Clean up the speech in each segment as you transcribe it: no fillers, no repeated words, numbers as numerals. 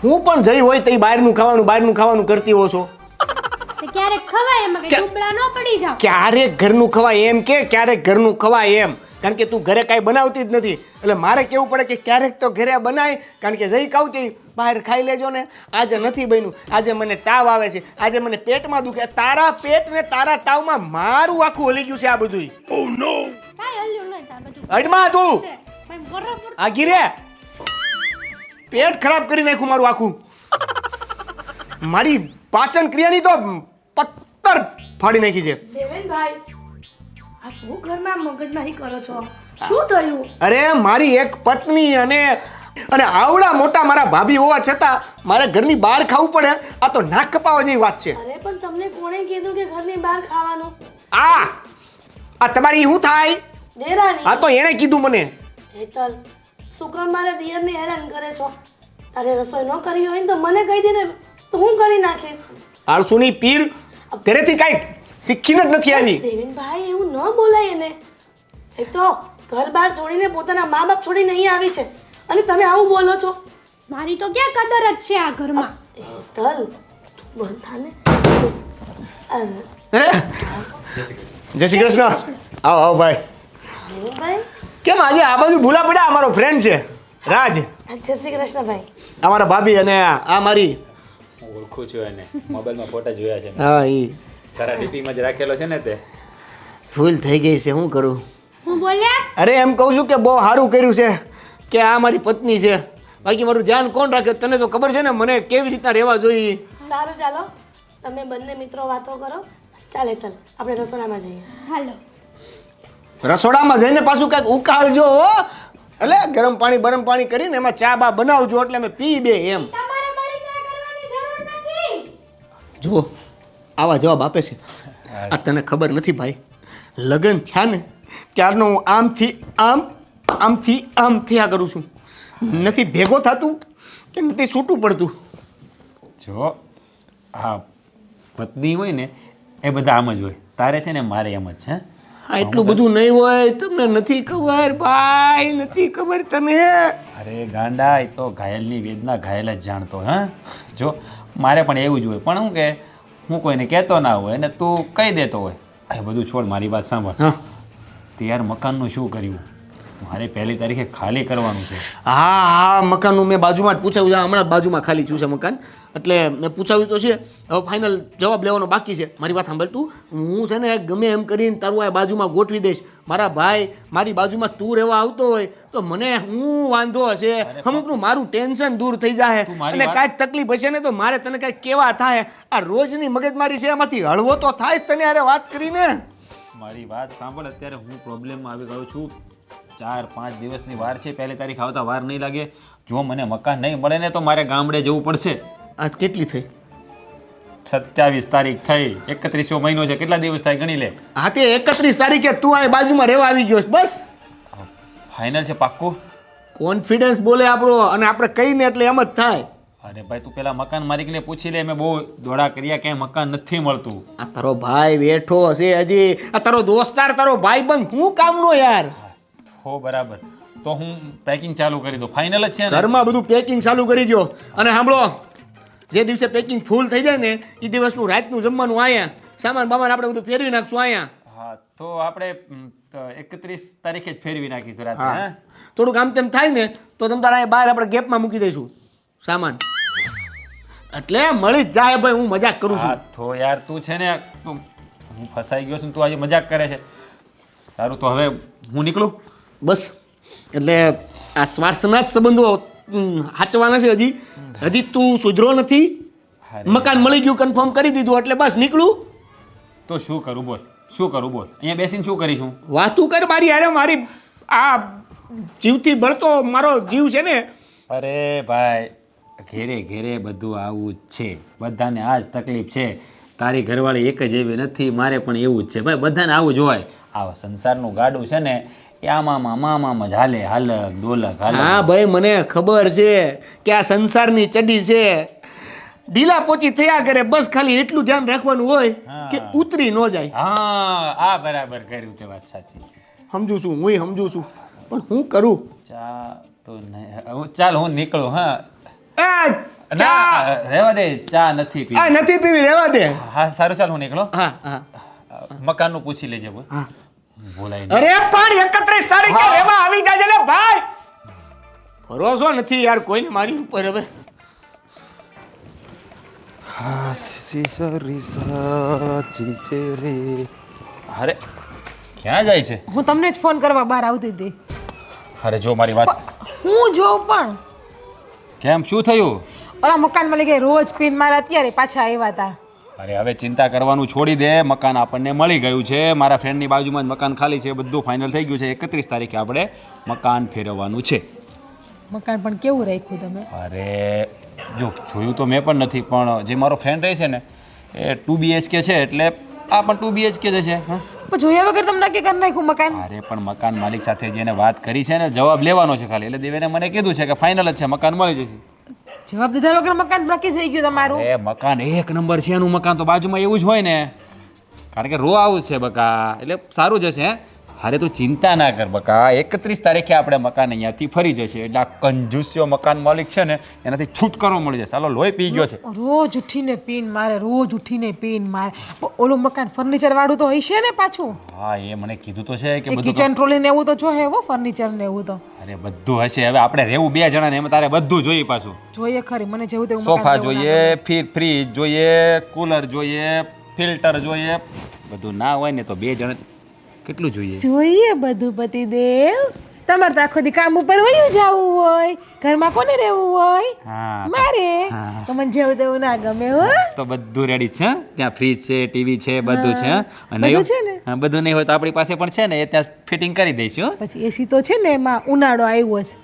હું પણ જઈ હોય તો બહારનું ખાવાનું કરતી હો છો. ક્યારેક ખવાય એમાં કે ડૂબળા ન પડી જાવ. ક્યારેક ઘરનું ખવાય એમ કે ક્યારેક ઘરનું ખવાય એમ, કારણ કે તું ઘરે કાંઈ બનાવતી જ નથી એટલે મારે કેવું પડે કે ક્યારેક તો ઘરે બનાય, કારણ કે જઈ કહું તે બહાર ખાઈ લેજો ને. આજે નથી બન્યું, આજે મને તાવ આવે છે, આજે મને પેટમાં દુખે. તારા પેટ ને તારા તાવમાં મારું આખું હલી ગયું છે આ બધું. કાઈ હલ્યું નહીં તા બધું. અડમાં તું પણ બરાબર આ ગીરે પેટ ખરાબ કરી નાખ્યું મારું આખું. મારી પાચન ક્રિયાની તો પત્તર ફાડી નાખી છે. દેવેનભાઈ, આ શું ઘરમાં મગજમારી કરો છો? શું થયું? અરે મારી એક પત્ની અને આવડા મોટા મારા ભાભી હોવા છતાં મારે ઘરની બહાર ખાવું પડે, આ તો નાક કપાવા જેવી વાત છે. અરે પણ તમને કોણે કીધું કે ઘરની બહાર ખાવાનું? આ તમારી શું થાય? દેરાણી. આ તો એણે કીધું મને. હેતલ, શું કામ મારા દિયરને હેરાન કરે છો? તારે રસોઈ ન કરી હોય ને તો મને કહી દે ને, તો હું કરી નાખીશ. આળસુની પીર ઘરેથી કાંઈ શીખીને જ નથી આવી. દેવેનભાઈ, એવું ન બોલાય એને. એક તો ઘર બહાર છોડીને પોતાના મા બાપ છોડીને અહીં આવી છે અને તમે આવું બોલો છો? મારી તો ક્યાં કદર જ છે આ ઘરમાં. હેતલ, તું બંધ થા ને. જય શ્રી કૃષ્ણ. આવો ભાઈ. દેવેનભાઈ, કેમ આજે આ બાજુ ભૂલા પડ્યા? અમારો ફ્રેન્ડ છે રાજ, જય શ્રી કૃષ્ણ ભાઈ. અમારા ભાભી અને આ મારી. હું ઓળખું છું એને, મોબાઈલમાં ફોટા જોયા છે મેં. હા ઈ તારા ડીપીમાં જ રાખેલો છે ને તે. ભૂલ થઈ ગઈ છે, શું કરું? હું બોલ્યા અરે એમ કહું છું કે બહુ સારું કર્યું છે કે આ મારી પત્ની છે, બાકી મારું ધ્યાન કોણ રાખે? તને તો ખબર છે ને મને કેવી રીતના રહેવા જોઈએ. સારું, ચાલો તમે બંને મિત્રો વાતો કરો. ચાલ હેતલ, આપણે રસોડામાં જઈએ. હાલો. રસોડામાં જઈને પાછું કાંઈક ઉકાળજો હો, એટલે ગરમ પાણી કરીને એમાં ચા બા બનાવજો એટલે અમે પી બે એમ. તમારે બળતરા કરવાની જરૂર નથી. જુઓ આવા જવાબ આપે છે. આ તને ખબર નથી ભાઈ, લગ્ન થયા ને ત્યારનો હું આમથી આમ થયા કરું છું. નથી ભેગો થતું કે નથી છૂટું પડતું. જો હા, પત્ની હોય ને એ બધા આમ જ હોય. તારે છે ને મારે એમ જ છે. હા, એટલું બધું નહીં હોય, તમને નથી ખબર ભાઈ, નથી ખબર તને. અરે ગાંડા, એ તો ઘાયલની વેદના ઘાયલ જ જાણતો. હા, જો મારે પણ એવું જ હોય, પણ હું કે હું કોઈને કહેતો ના હોય અને તું કહી દેતો હોય. એ બધું છોડ, મારી વાત સાંભળ. હા ત્યાર મકાનનું શું કર્યું? મારે 1 તારીખે ખાલી કરવાનું છે. હા, મકાનનું મેં બાજુમાં જ પૂછાવ્યું છે, હમણાં જ બાજુમાં ખાલી થયું છે મકાન, એટલે મેં પૂછાવ્યું તો છે. હવે ફાઇનલ જવાબ લેવાનો બાકી છે. મારી વાત સાંભળ તું, હું છે ને ગમે એમ કરીને તારું આ બાજુમાં ગોઠવી દઈશ. મારા ભાઈ મારી બાજુમાં તું રહેવા આવતો હોય તો મને હું વાંધો હશે, અમુકનું મારું ટેન્શન દૂર થઈ જાય અને કાંઈક તકલીફ હશે ને તો મારે તને કાંઈક કેવા થાય. આ રોજની મગજમારી છે, એમાંથી હળવો તો થાય જ તને અરે વાત કરીને. મારી વાત સાંભળ, અત્યારે હું પ્રોબ્લેમમાં આવી ગયો છું. 4-5 દિવસની વાર છે, 1 તારીખ આવતા વાર નહીં લાગે. જો મને મકાન નહીં મળે ને તો મારે ગામડે જવું પડશે. આજ કેટલી થઈ? 27 તારીખ થઈ, 31સો મહિનો છે, કેટલા દિવસ થાય ગણી લે. હા, તે 31 તારીખે તું આ બાજુમાં રહેવા આવી ગયો છે, બસ ફાઇનલ છે, પાક્કું? કોન્ફિડન્સ બોલે આપણો, અને આપણે કહીને એટલે એમ જ થાય. અરે ભાઈ, તું પેલા મકાન માલિકને પૂછી લે. મેં બહુ દોડા કર્યા, ક્યાંય મકાન નથી મળતું. આ તારો ભાઈ બેઠો હશે હજી, આ તારો દોસ્તાર, તારો ભાઈબંધ, હું કામનો યાર. હો બરાબર, તો હું પેકિંગ ચાલુ કરી દઉં. ફાઇનલ જ છે ને? ઘરમાં બધું પેકિંગ ચાલુ કરી દો. અને સાંભળો, જે દિવસે પેકિંગ ફૂલ થઈ જાય ને એ દિવસનું રાતનું જમવાનું અહીંયા, સામાન બામાન આપણે બધું ફેરવી નાખશું અહીંયા. હા, તો આપણે 31 તારીખે જ ફેરવી નાખીશું રાતે. હા, થોડુંક આમ તેમ થાય ને તો તમ તારા અહીંયા બહાર આપણે ગેપમાં મૂકી દઈશું સામાન, એટલે મળી જ જાય ભાઈ. હું મજાક કરું છું. હા તો યાર, તું છે ને, હું ફસાઈ ગયો છું, તું આજે મજાક કરે છે. સારું, તો હવે હું નીકળું. બસ, એટલે આ સ્વાર્થના જ સંબંધો સાચવાના છે. હજી તું સુધરો નથી. મકાન મળી ગયું, કન્ફર્મ કરી દીધું, એટલે બસ નીકળું. તો શું કરું બોલ, શું કરું બોલ? અહીંયા બેસીને શું કરીશું? વાતું કર મારી અરે, મારી આ જીવથી બળતો મારો જીવ છે ને. અરે ભાઈ, ઘેરે ઘેરે બધું આવું જ છે, બધાને આ જ તકલીફ છે. તારી ઘરવાળી એક જ એવી નથી, મારે પણ એવું જ છે ભાઈ, બધાને આવું જ હોય. આ સંસારનું ગાડું છે ને એ આમાં જ હાલે, હાલક ડોલક હાલે. હા ભાઈ, મને ખબર છે કે આ સંસારની ચડી છે, ઢીલા પોચી થયા કરે, બસ ખાલી એટલું ધ્યાન રાખવાનું હોય કે ઉતરી ન જાય. હા, આ બરાબર કર્યું, તે વાત સાચી. સમજુ છું, હું સમજુ છું, પણ હું કરું? ચા તો નહીં, ચાલ હું નીકળું. હા, ના રહેવા દે, ચા નથી આ પીવી. નથી પીવી, રહેવા દે. હા સારું, ચાલ હું નીકળો. હા હા. મકાનનું પૂછી લેજે બોલ. હા. બોલાય નહીં. અરે પણ 31 તારીખે હા. રહેવા આવી જાજે લે ભાઈ. ભરોસો નથી યાર કોઈને મારી ઉપર હવે. અરે ક્યાં જાય છે? હું તમને જ ફોન કરવા બહાર આવતી હતી. અરે જો મારી વાત. હું જોઉં પણ કેમ, શું થયું? ઓલા મકાન માં લઈ રોજ પીન મારા અત્યારે પાછા આવ્યા હતા. અરે હવે ચિંતા કરવાનું છોડી દે, મકાન આપણને મળી ગયું છે. મારા ફ્રેન્ડની બાજુમાં જ મકાન ખાલી છે, બધું ફાઇનલ થઈ ગયું છે. 31 તારીખે આપણે મકાન ફેરવવાનું છે. મકાન પણ કેવું રાખ્યું તમે? અરે જો જોયું તો મેં પણ નથી, પણ જે મારો ફ્રેન્ડ રહે છે ને એ 2 BHK છે, એટલે આ પણ 2 BHK જ છે. હા, પણ જોયા વગર તમે નક્કી કરી નાખ્યું મકાન? અરે પણ મકાન માલિક સાથે જેને વાત કરી છે ને, જવાબ લેવાનો છે ખાલી, એટલે દેવેને મને કીધું છે કે ફાઇનલ જ છે, મકાન મળી જશે. જવાબ દીધા વગર મકાન નક્કી થઈ ગયું તમારું? એ મકાન એક નંબર છે, એનું મકાન તો બાજુમાં એવું જ હોય ને, કારણ કે રો આવું છે બકા, એટલે સારું જશે. હે, અરે તું ચિંતા ના કર બકા, 31 તારીખે આપણે મકાન અહીંયાથી ફરી જશે. એટલે આ કંજૂસ્યો મકાન માલિક છે ને, એનાથી છૂટકારો મળી જશે. ચાલો લોહી પી ગયો છે. રોજ ઉઠીને પીન મારે, રોજ ઉઠીને પીન મારે. પણ ઓલું મકાન ફર્નિચર વાળું તો હશે ને પાછું? હા, એ મને કીધું તો છે કે બધું કિચન ટ્રોલી ને એવું તો જો હે ફર્નિચર ને એવું તો. અરે બધું હશે. હવે આપણે રહેવું 2 જણા ને, એમાં તારે બધું જોઈએ પાછું. જોઈએ ખરી, મને જેવું તેવું સોફા મકાન જેવું ના જોઈએ, ફ્રીજ જોઈએ, કુલર જોઈએ, ફિલ્ટર જોઈએ. બધું ના હોય ને તો 2 જણ કેટલું જોઈએ? જોઈએ બધું પતિદેવ. તમારે તો આખો દી કામ ઉપર વયું જવું હોય, ઘરમાં કોને રહેવું હોય? હા મારે. હા. તો મને જેવું તેવું ના ગમે હો. તો બધું રેડી છે. ત્યાં ફ્રીજ છે, ટીવી છે, બધું છે. અને બધું એવું- છે ને? હા, બધું નહીં હોય તો આપણી પાસે પણ છે ને, એ ત્યાં ફિટિંગ કરી દઈશું. પછી એસી તો છે ને, એમાં ઉનાળો આવ્યો છે.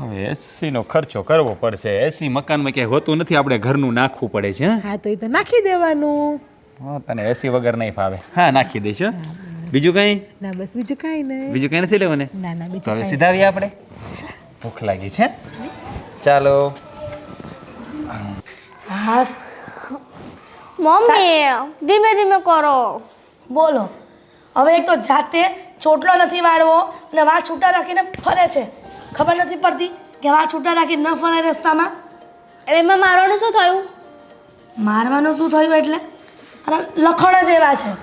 હવે એસી નો ખર્ચો કરવો પડશે. એસી મકાનમાં ક્યાંય હોતું નથી, આપણે ઘરનું નાખવું પડે છે. હા તો એ તો નાખી દેવાનું. હા, તને એસી વગર નહીં ફાવે. હા, નાખી દઈશું. બીજું કઈ? ના બસ બીજું કાંઈ નહીં. બીજું કઈ નથી લેવું ને? ના ના તો બીજું હવે કાંઈ સીધા આવીએ આપણે. ભૂખ લાગી છે, ચાલો. હાસ મમ્મી ધીમે ધીમે કરો. બોલો. હવે એક તો જાતે ચોટલો નથી વાળવો અને વાળ છૂટા રાખીને ફરે છે. ખબર નથી પડતી કે વાળ છૂટા રાખીને ન ફરે રસ્તામાં. એમાં મારવાનું શું થયું? મારવાનું શું થયું એટલે? અરે લખણ જ એવા છે.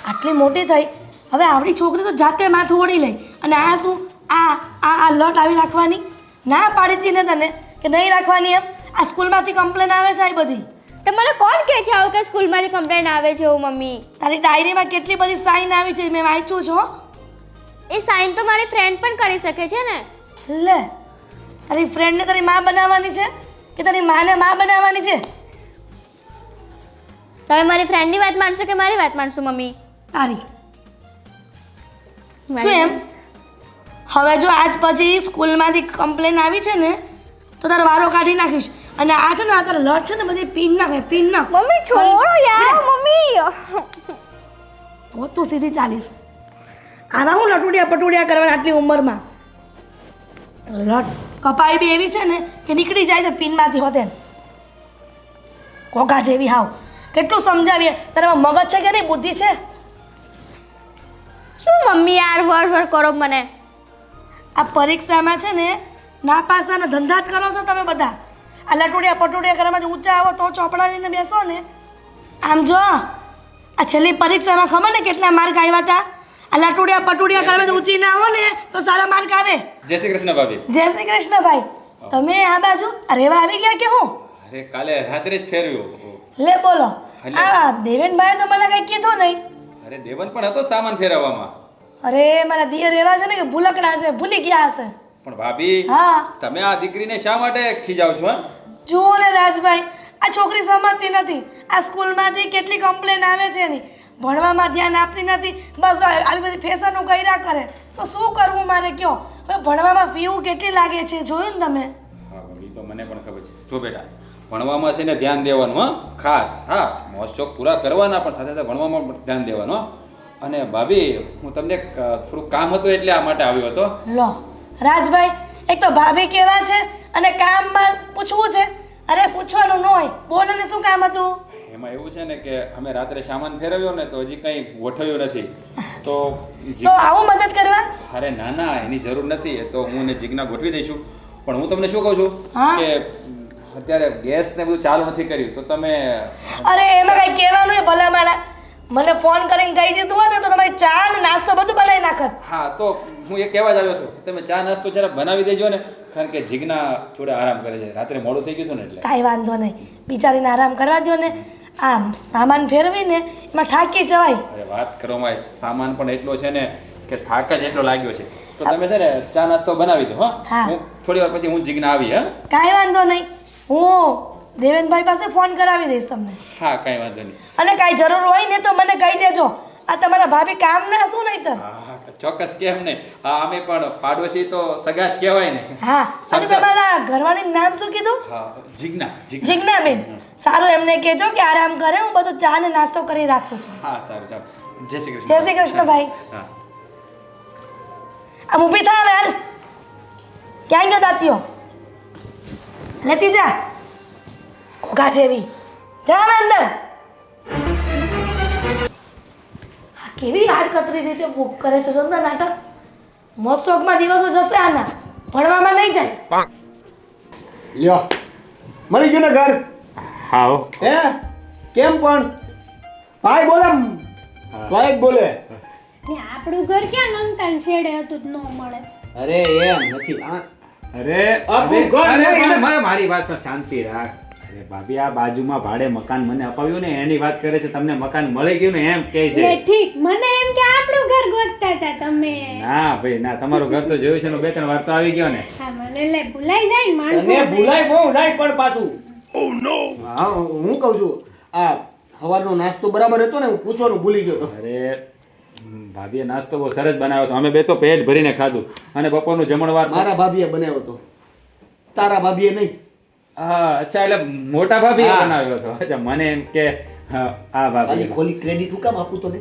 આટલી મોટી થઈ, હવે આવડી છોકરી તો જાતે માથું ઓળી લે. અને આ શું, આ આ આ લટ આવી રાખવાની? ના પાડી હતી ને તને કે નહીં રાખવાની એમ. આ સ્કૂલમાંથી કમ્પ્લેન આવે છે આ બધી. તો મને કોણ કહે છે આવું કે સ્કૂલમાંથી કમ્પ્લેન આવે છે એવું મમ્મી? તારી ડાયરીમાં કેટલી બધી સાઇન આવી છે, મેં વાંચ્યું છે હો. એ સાઇન તો મારી ફ્રેન્ડ પણ કરી શકે છે ને. લે, તારી ફ્રેન્ડને તારી માં બનાવવાની છે કે તારી માને માં બનાવવાની છે? તમે મારી ફ્રેન્ડની વાત માનશો કે મારી વાત માનશો મમ્મી? તારી શું એમ? હવે જો આજ પછી સ્કૂલમાંથી કમ્પ્લેન આવી છે ને તો તારો વારો કાઢી નાખીશ. અને આ છે ને, આ તારા લટ છે ને, બધી પીન નાખે, પીન નાખ. મમ્મી છોડો યાર મમ્મી. તો તું સીધી ચાલીશ. આના હું લટુડિયા પટુડિયા કરવાના આટલી ઉંમરમાં? લટ કપાઈ બી એવી છે ને કે નીકળી જાય છે પીનમાંથી હોતે. કોકા જેવી હાવ. કેટલું સમજાવીએ, તારામાં મગજ છે કે નહીં, બુદ્ધિ છે? શું મમ્મી યાર વર કરો મને? આ પરીક્ષામાં છે ને નાપાસાના ધંધા જ કરો છો તમે બધા. આ લટુડિયા પટુડિયા કરવામાંથી ઊંચા આવો તો ચોપડા લઈને બેસો ને. આમ જો, આ છેલ્લી પરીક્ષામાં ખબર ને કેટલા માર્ક આવ્યા હતા? આ લટુડિયા પટુડિયા કરવાથી ઊંચી ના આવો ને તો સારા માર્ક આવે. જય શ્રી કૃષ્ણ ભાભી. જય શ્રી કૃષ્ણ ભાઈ. તમે આ બાજુ આ રેવા આવી ગયા કે હું? અરે કાલે રાત્રે જ ફેરવ્યો. લે બોલો. આ દેવેનભાઈ તો મને કંઈ કીધું નહીં. અરે દેવન પણ હતો સામાન ફેરવવામાં. અરે મારા દિયર એવા છે ને કે ભૂલકડા છે, ભૂલી ગયા હશે. પણ ભાભી, હા તમે આ દીકરીને શા માટે ખીજાવ છો? જુઓ ને રાજભાઈ, આ છોકરી સમજતી નથી. આ સ્કૂલમાંથી કેટલી કમ્પ્લેન આવે છે એની. ભણવામાં ધ્યાન આપતી નથી, બસ આવી બધી ફેશનો કર્યા કરે. તો શું કરવું મારે કયો? હવે ભણવામાં ફીવું કેટલી લાગે છે, જોયું ને તમે? હા ભાભી, તો મને પણ ખબર છે. જો બેટા, ભણવામાં છે ને ધ્યાન દેવાનું, હા ખાસ. હા, મોજ શોખ પૂરા કરવાના, પણ સાથે સાથે ભણવામાં પણ ધ્યાન દેવાનું. અને ભાભી, હું તમને થોડું કામ હતું એટલે આ માટે આવ્યો હતો. લો રાજભાઈ, એક તો ભાભી કેવા છે અને કામમાં પૂછવું છે. અરે પૂછવાનું ન હોય, બોલ ને શું કામ હતું? એમાં એવું છે ને કે અમે રાત્રે સામાન ફેરવ્યો ને તો હજી કંઈ ગોઠવ્યું નથી. તો તો આવું મદદ કરવા? અરે ના ના, એની જરૂર નથી. એ તો હું ને જીજ્ઞા ગોઠવી દઈશું. પણ હું તમને શું કહું છું હા? કે અત્યારે ગેસ ને બધું ચાલુ નથી કર્યું તો તમે અરે એમાં કઈ કહેવાનું ભલા માણા મને ફોન કરીને કહી દીધું હોત ને તો તમે ચા ને નાસ્તો બધું બનાવી નાખત. હા તો હું એ કહેવા જ આવ્યો હતો તમે ચા નાસ્તો જરા બનાવી દેજો ને કારણ કે જીજ્ઞા થોડે આરામ કરે છે રાત્રે મોડું થઈ ગયું હતું ને એટલે કાંઈ વાંધો નહીં બિચારીને આરામ કરવા દો ને આમ સામાન ફેરવીને એમાં થાકી જવાય. અરે વાત કરવામાં સામાન પણ એટલો છે ને કે થાક જ એટલો લાગ્યો છે તો તમે છે ને ચા નાસ્તો બનાવી દો હા. હા હું થોડી વાર પછી હું જીજ્ઞા આવી હા કાંઈ વાંધો નહીં હું દેવેનભાઈ પાસે ફોન કરાવી દઈશ તમને. હા કાંઈ વાંધો નહીં અને કાંઈ જરૂર હોય ને તો મને કહી દેજો આ તમારા ભાભી કામ ના શું નહીં તો. હા ચોક્કસ કેમ નહીં હા અમે પણ પાડોશી તો સગા જ કહેવાય ને હા અને તમારા ઘરવાળીનું નામ શું કીધું? હા જીજ્ઞા જીજ્ઞાબેન. સારું એમને કહેજો કે આરામ કરે હું બધું ચા ને નાસ્તો કરી રાખું છું. હા સારું ચાલો જય શ્રી કૃષ્ણ જય શ્રી કૃષ્ણ ભાઈ. હા આમ ઊભી થા હવે હાલ. ક્યાં ગયો દાંતીઓ? લેતી જા ઘોઘા જેવી જા હવે અંદર. આ કેવી આડકતરી રીતે ભૂખ કરે છે જોરદાર નાટક. મોજશોખમાં દિવસો જશે આના ભણવામાં નહીં જાય. લ્યો મળી ગયું ને ઘર હા હો હે કેમ પણ ભાઈ બોલે ભાઈ જ બોલે ને આપણું ઘર ક્યાં નંતાન છેડે હતું જ ન મળે. અરે એમ નથી આ અરે આપણું ઘર અરે, નહીં ને. મારી વાત સાંભળ, શાંતિ રાખ અરે ભાભી આ બાજુમાં ભાડે મકાન મને અપાવ્યું ને એની વાત કરે છે તમને મકાન મળી ગયું ને એમ કહે લે છે ઠીક મને એમ કે આપણું ઘર ગોતતા હતા તમે. ના ભાઈ ના તમારું ઘર તો જોયું છે ને બે ત્રણ વાર તો આવી ગયો ને હા મને લે ભૂલાઈ જાય ને માણસો. તને ભૂલાય બહુ જાય પણ પાછું હા હું કહું છું આ સવારનો નાસ્તો બરાબર હતો ને હું પૂછવાનું ભૂલી ગયો તો અરે ભાભીએ નાસ્તો બહુ સરસ બનાવ્યો હતો અમે બે તો પેટ ભરીને ખાધું અને બપોરનું જમણવાર મારા ભાભીએ બનાવ્યો હતો તારા ભાભીએ નહીં હા અચ્છા એટલે મોટા ભાભીએ હા. બનાવ્યો હતો અચ્છા મને એમ કે હા, આ ભાભી ખાલી ખોલી ક્રેડિટ હું કામ આપું તને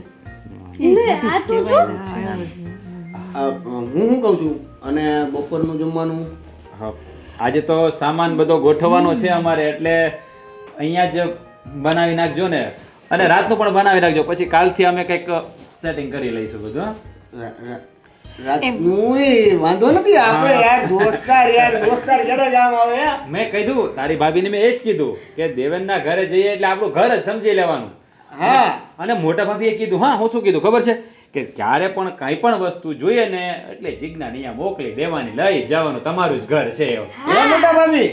લે આ તું જો હું શું કહું છું અને બપોરનું જમવાનું હા, આજે તો સામાન બધો ગોઠવવાનો છે અમારે એટલે અહીંયા જ બનાવી નાખજો ને અને રાતનું પણ બનાવી નાખજો પછી કાલથી અમે કંઈક સેટિંગ કરી લઈશું બધું હા? રાતનું વાંધો નથી આપણે યાર દોસ્તાર ઘરે જ આમ આવે હે. મેં કીધું તારી ભાભીને મેં એ જ કીધું કે દેવેનના ઘરે જઈએ એટલે આપણું ઘર જ સમજી લેવાનું હા અને મોટા ભાભીએ કીધું હા હું શું કીધું ખબર છે કે ક્યારે પણ કાંઈ પણ વસ્તુ જોઈએ ને એટલે જીજ્ઞાને અહીંયા મોકલી દેવાની લઈ જવાનું તમારું જ ઘર છે એવું. એ મોટા ભાભી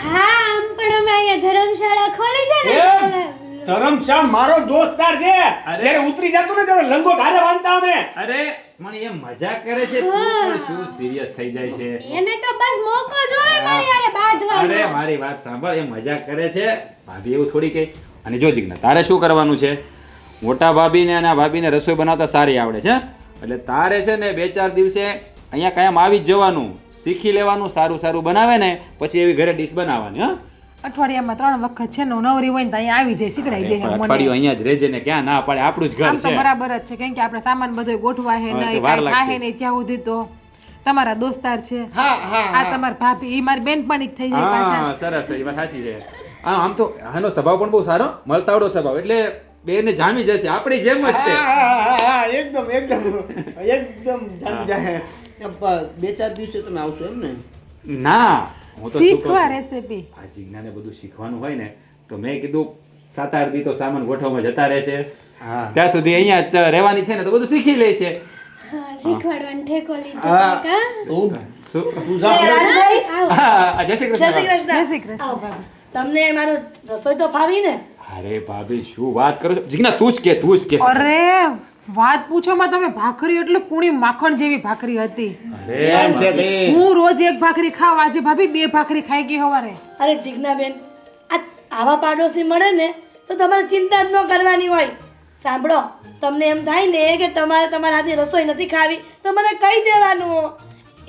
હા આમ પણ અમે અહીંયા ધર્મશાળા ખોલી છે ને એ ધરમશાળ મારો દોસ્તાર છે જ્યારે ઉતરી જતું ને ત્યારે લંગોટ હારે બાંધતા અમે અરે પણ એ મજાક કરે છે તું પણ શું સિરિયસ થઈ જાય છે એને તો બસ મોકો જોવે મારી હારે બાંધવાનો. અરે મારી વાત સાંભળ એ મજાક કરે છે ભાભી એવું થોડી કે અને જો જીજ્ઞા તારે શું કરવાનું છે મોટા ભાભીને અને આ ભાભીને રસોઈ બનાવતા સારી આવડે છે એટલે તારે છે ને 2-4 દિવસે અહીંયા કાયમ આવી જ જવાનું શીખી લેવાનું સારું સારું બનાવે ને પછી એવી ઘરે ડીશ બનાવવાની હા અઠવાડિયામાં 3 વખત છે ને હું નવરી હોય ને તો અહીંયા આવી જાય શીખડાઈ દે પણ મને. અઠવાડિયું અહીંયા જ રહેજે ને ક્યાં ના પાડે આપણું જ ઘર આમ તો છે બરાબર જ છે કેમ કે આપણે સામાન બધો ગોઠવા હે હા, નહીં તો વાર કાંઈ લાગશે. ખાહે નહીં ત્યાં સુધી તો તમારા દોસ્તાર છે હા હા આ તમારી ભાભી ઈ મારી બેનપણી જ થઈ જાય પાછા હા સરસ એ વાત સાચી છે આમ તો આનો સ્વભાવ પણ બહુ સારો મળતાવડો સ્વભાવ એટલે બેને જામી જશે આપણી જેમ જ તે એકદમ જામી જાય 2-4 દિવસે તમે આવશો એમ ને ના હું તો શું કહું શીખવા છું, રેસીપી આ જીજ્ઞાને બધું શીખવાનું હોય ને તો મેં કીધું 7-8 દી તો સામાન ગોઠવવામાં જતા રહેશે હા ત્યાં સુધી અહીંયા જ રહેવાની છે ને તો બધું શીખી લે છે હા શીખવાડવાનો ઠેકો લીધો હા. છે કા? શું તું જા એ રાજભાઈ આવો. હા, જય શ્રી જય શ્રી કૃષ્ણ જય કૃષ્ણ શ્રી કૃષ્ણ આવો. ભાભી. તમને મારું રસોઈ તો ફાવી ને અરે ભાભી શું વાત કરો છો જીજ્ઞા તું જ કે અરે વાત પૂછોમાં તમે ભાખરી એટલે કુણી માખણ જેવી ભાખરી હતી એમ છે તે. હું રોજ એક ભાખરી ખાવ આજે ભાભી 2 ભાખરી ખાઈ ગઈ હવારે અરે જીજ્ઞાબેન આ આવા પાડોશી મળે ને તો તમારે ચિંતા જ ન કરવાની હોય સાંભળો તમને એમ થાય ને કે તમારે તમારા હાથની રસોઈ નથી ખાવી તો મને કહી દેવાનું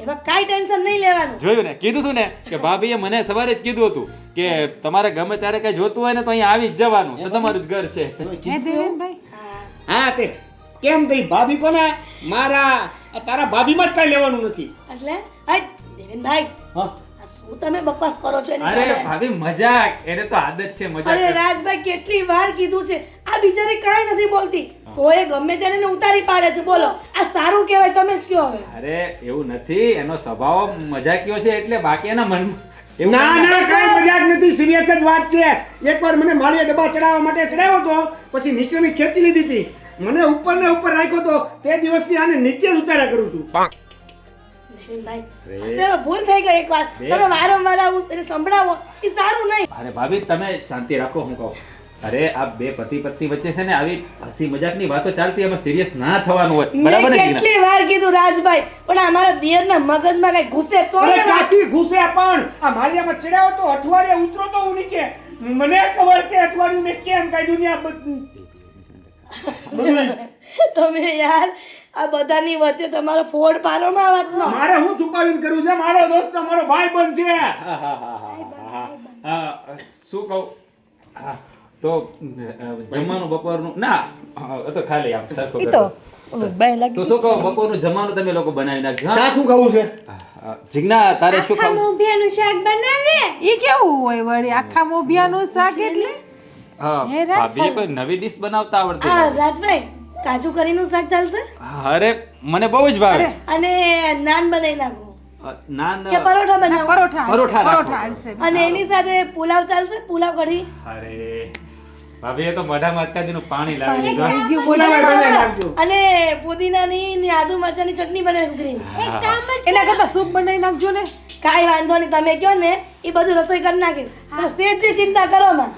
એમાં કાંઈ ટેન્શન નહીં લેવાનું જોયું ને કીધું તું ને કે ભાભીએ મને સવારે જ કીધું હતું કે તમારે ગમે ત્યારે કઈ જોતું હોય ને તો અહીંયા આવી જ જવાનું તો તમારું જ ઘર છે હે દેવેનભાઈ હા તે કેમ થઈ ભાભી કોને મારા તારા ભાભીમાં જ કઈ લેવાનું નથી એટલે હા દેવેનભાઈ હા આ શું તમે બકવાસ કરો છો એની અરે સામે? ભાભી મજાક એને તો આદત છે મજાક અરે કરવાની. રાજભાઈ કેટલી વાર કીધું છે આ બિચારી કાંઈ નથી બોલતી તોય ગમે ત્યારે એને ઉતારી પાડે છે બોલો આ સારું કહેવાય તમે જ કયો હવે અરે એવું નથી એનો સ્વભાવ મજાકિયો છે એટલે બાકી એના મન એવું ના ના કઈ મજાક નથી જ વાત છે. એકવાર મને માળીએ ડબ્બા ચડાવવા માટે ચડાવ્યો તો, પછી નિશ્ચયની ખેંચી લીધી હતી. મને ઉપર ને ઉપર રાખ્યો તો, તે દિવસથી આને નીચે જ ઉતાર્યા કરું છું. ભાઈ સેવ ભૂલ થઈ ગઈ એકવાર. તમે વારંવાર આવું એને સંભળાવો એ સારું નહીં. અરે ભાભી તમે શાંતિ રાખો હું કહું. અરે આ બે પતિ પત્ની વચ્ચે છે ને આવી હસી મજાકની વાતો ચાલતી, એમાં સિરિયસ ના થવાનું હોય, બરાબર ને મેં જીના? કેટલી વાર કીધું રાજભાઈ, પણ અમારા દિયરના મગજમાં કઈ ઘૂસે તો અરે ને વાત. કાકી ઘૂસે પણ આ માળિયામાં ચડાવ્યો તો અઠવાડિયે ઉતરો તો હું નીચે. મને ખબર છે અઠવાડિયું મેં કેમ કાઢ્યું ને આ બધું. તમે યાર આ બધાની વચ્ચે તમારો ફોડ પાડો માં વાતનો. મારે હું છુપાવીને કરું છે? મારો દોસ્ત મારો ભાઈ બંધ છે. શું કહું? હા, તો જમવાનું બપોરનું ના તો ખાલી આમ સરખું ઈ કરજો. તો ઓલું બાય લાગી તો શું કહું, બપોરનું જમવાનું તમે લોકો બનાવી નાખજો. હા? શાક હું ખાવું છે? જીજ્ઞા તારે શું આખા ખાવું? મોભિયાનું શાક બનાવે. ઈ કેવું હોય વળી આખા મોભિયાનું શાક એટલે હા, હે રાજ? ભાભીએ કોઈ નવી ડિશ બનાવતા આવડતી આ નથી. રાજભાઈ કાજુ કરીનું શાક ચાલશે અરે મને બહુ જ ભાવે. અને નાન બનાવી નાખો નાન કે પરોઠા બનાવો પરોઠા પરોઠા રાખો. પરોઠા હાલશે. અને એની સાથે પુલાવ ચાલશે પુલાવ કઢી. અરે ભાભીએ તો મોઢામાં અત્યારનું પાણી લાવી દીધું. થઈ ગયું પુલાવ બોલાવે. બનાવી નાખજો. અને પુદીનાની ને આદુ મરચાની ચટણી બનાવી ગ્રીન. એક કામ જ એના કરતા સૂપ બનાવી નાખજો ને. કાંઈ વાંધો નહીં તમે કહો ને એ બધું રસોઈ કરી નાખીશ. તમે સેજ જે ચિંતા કરો માં.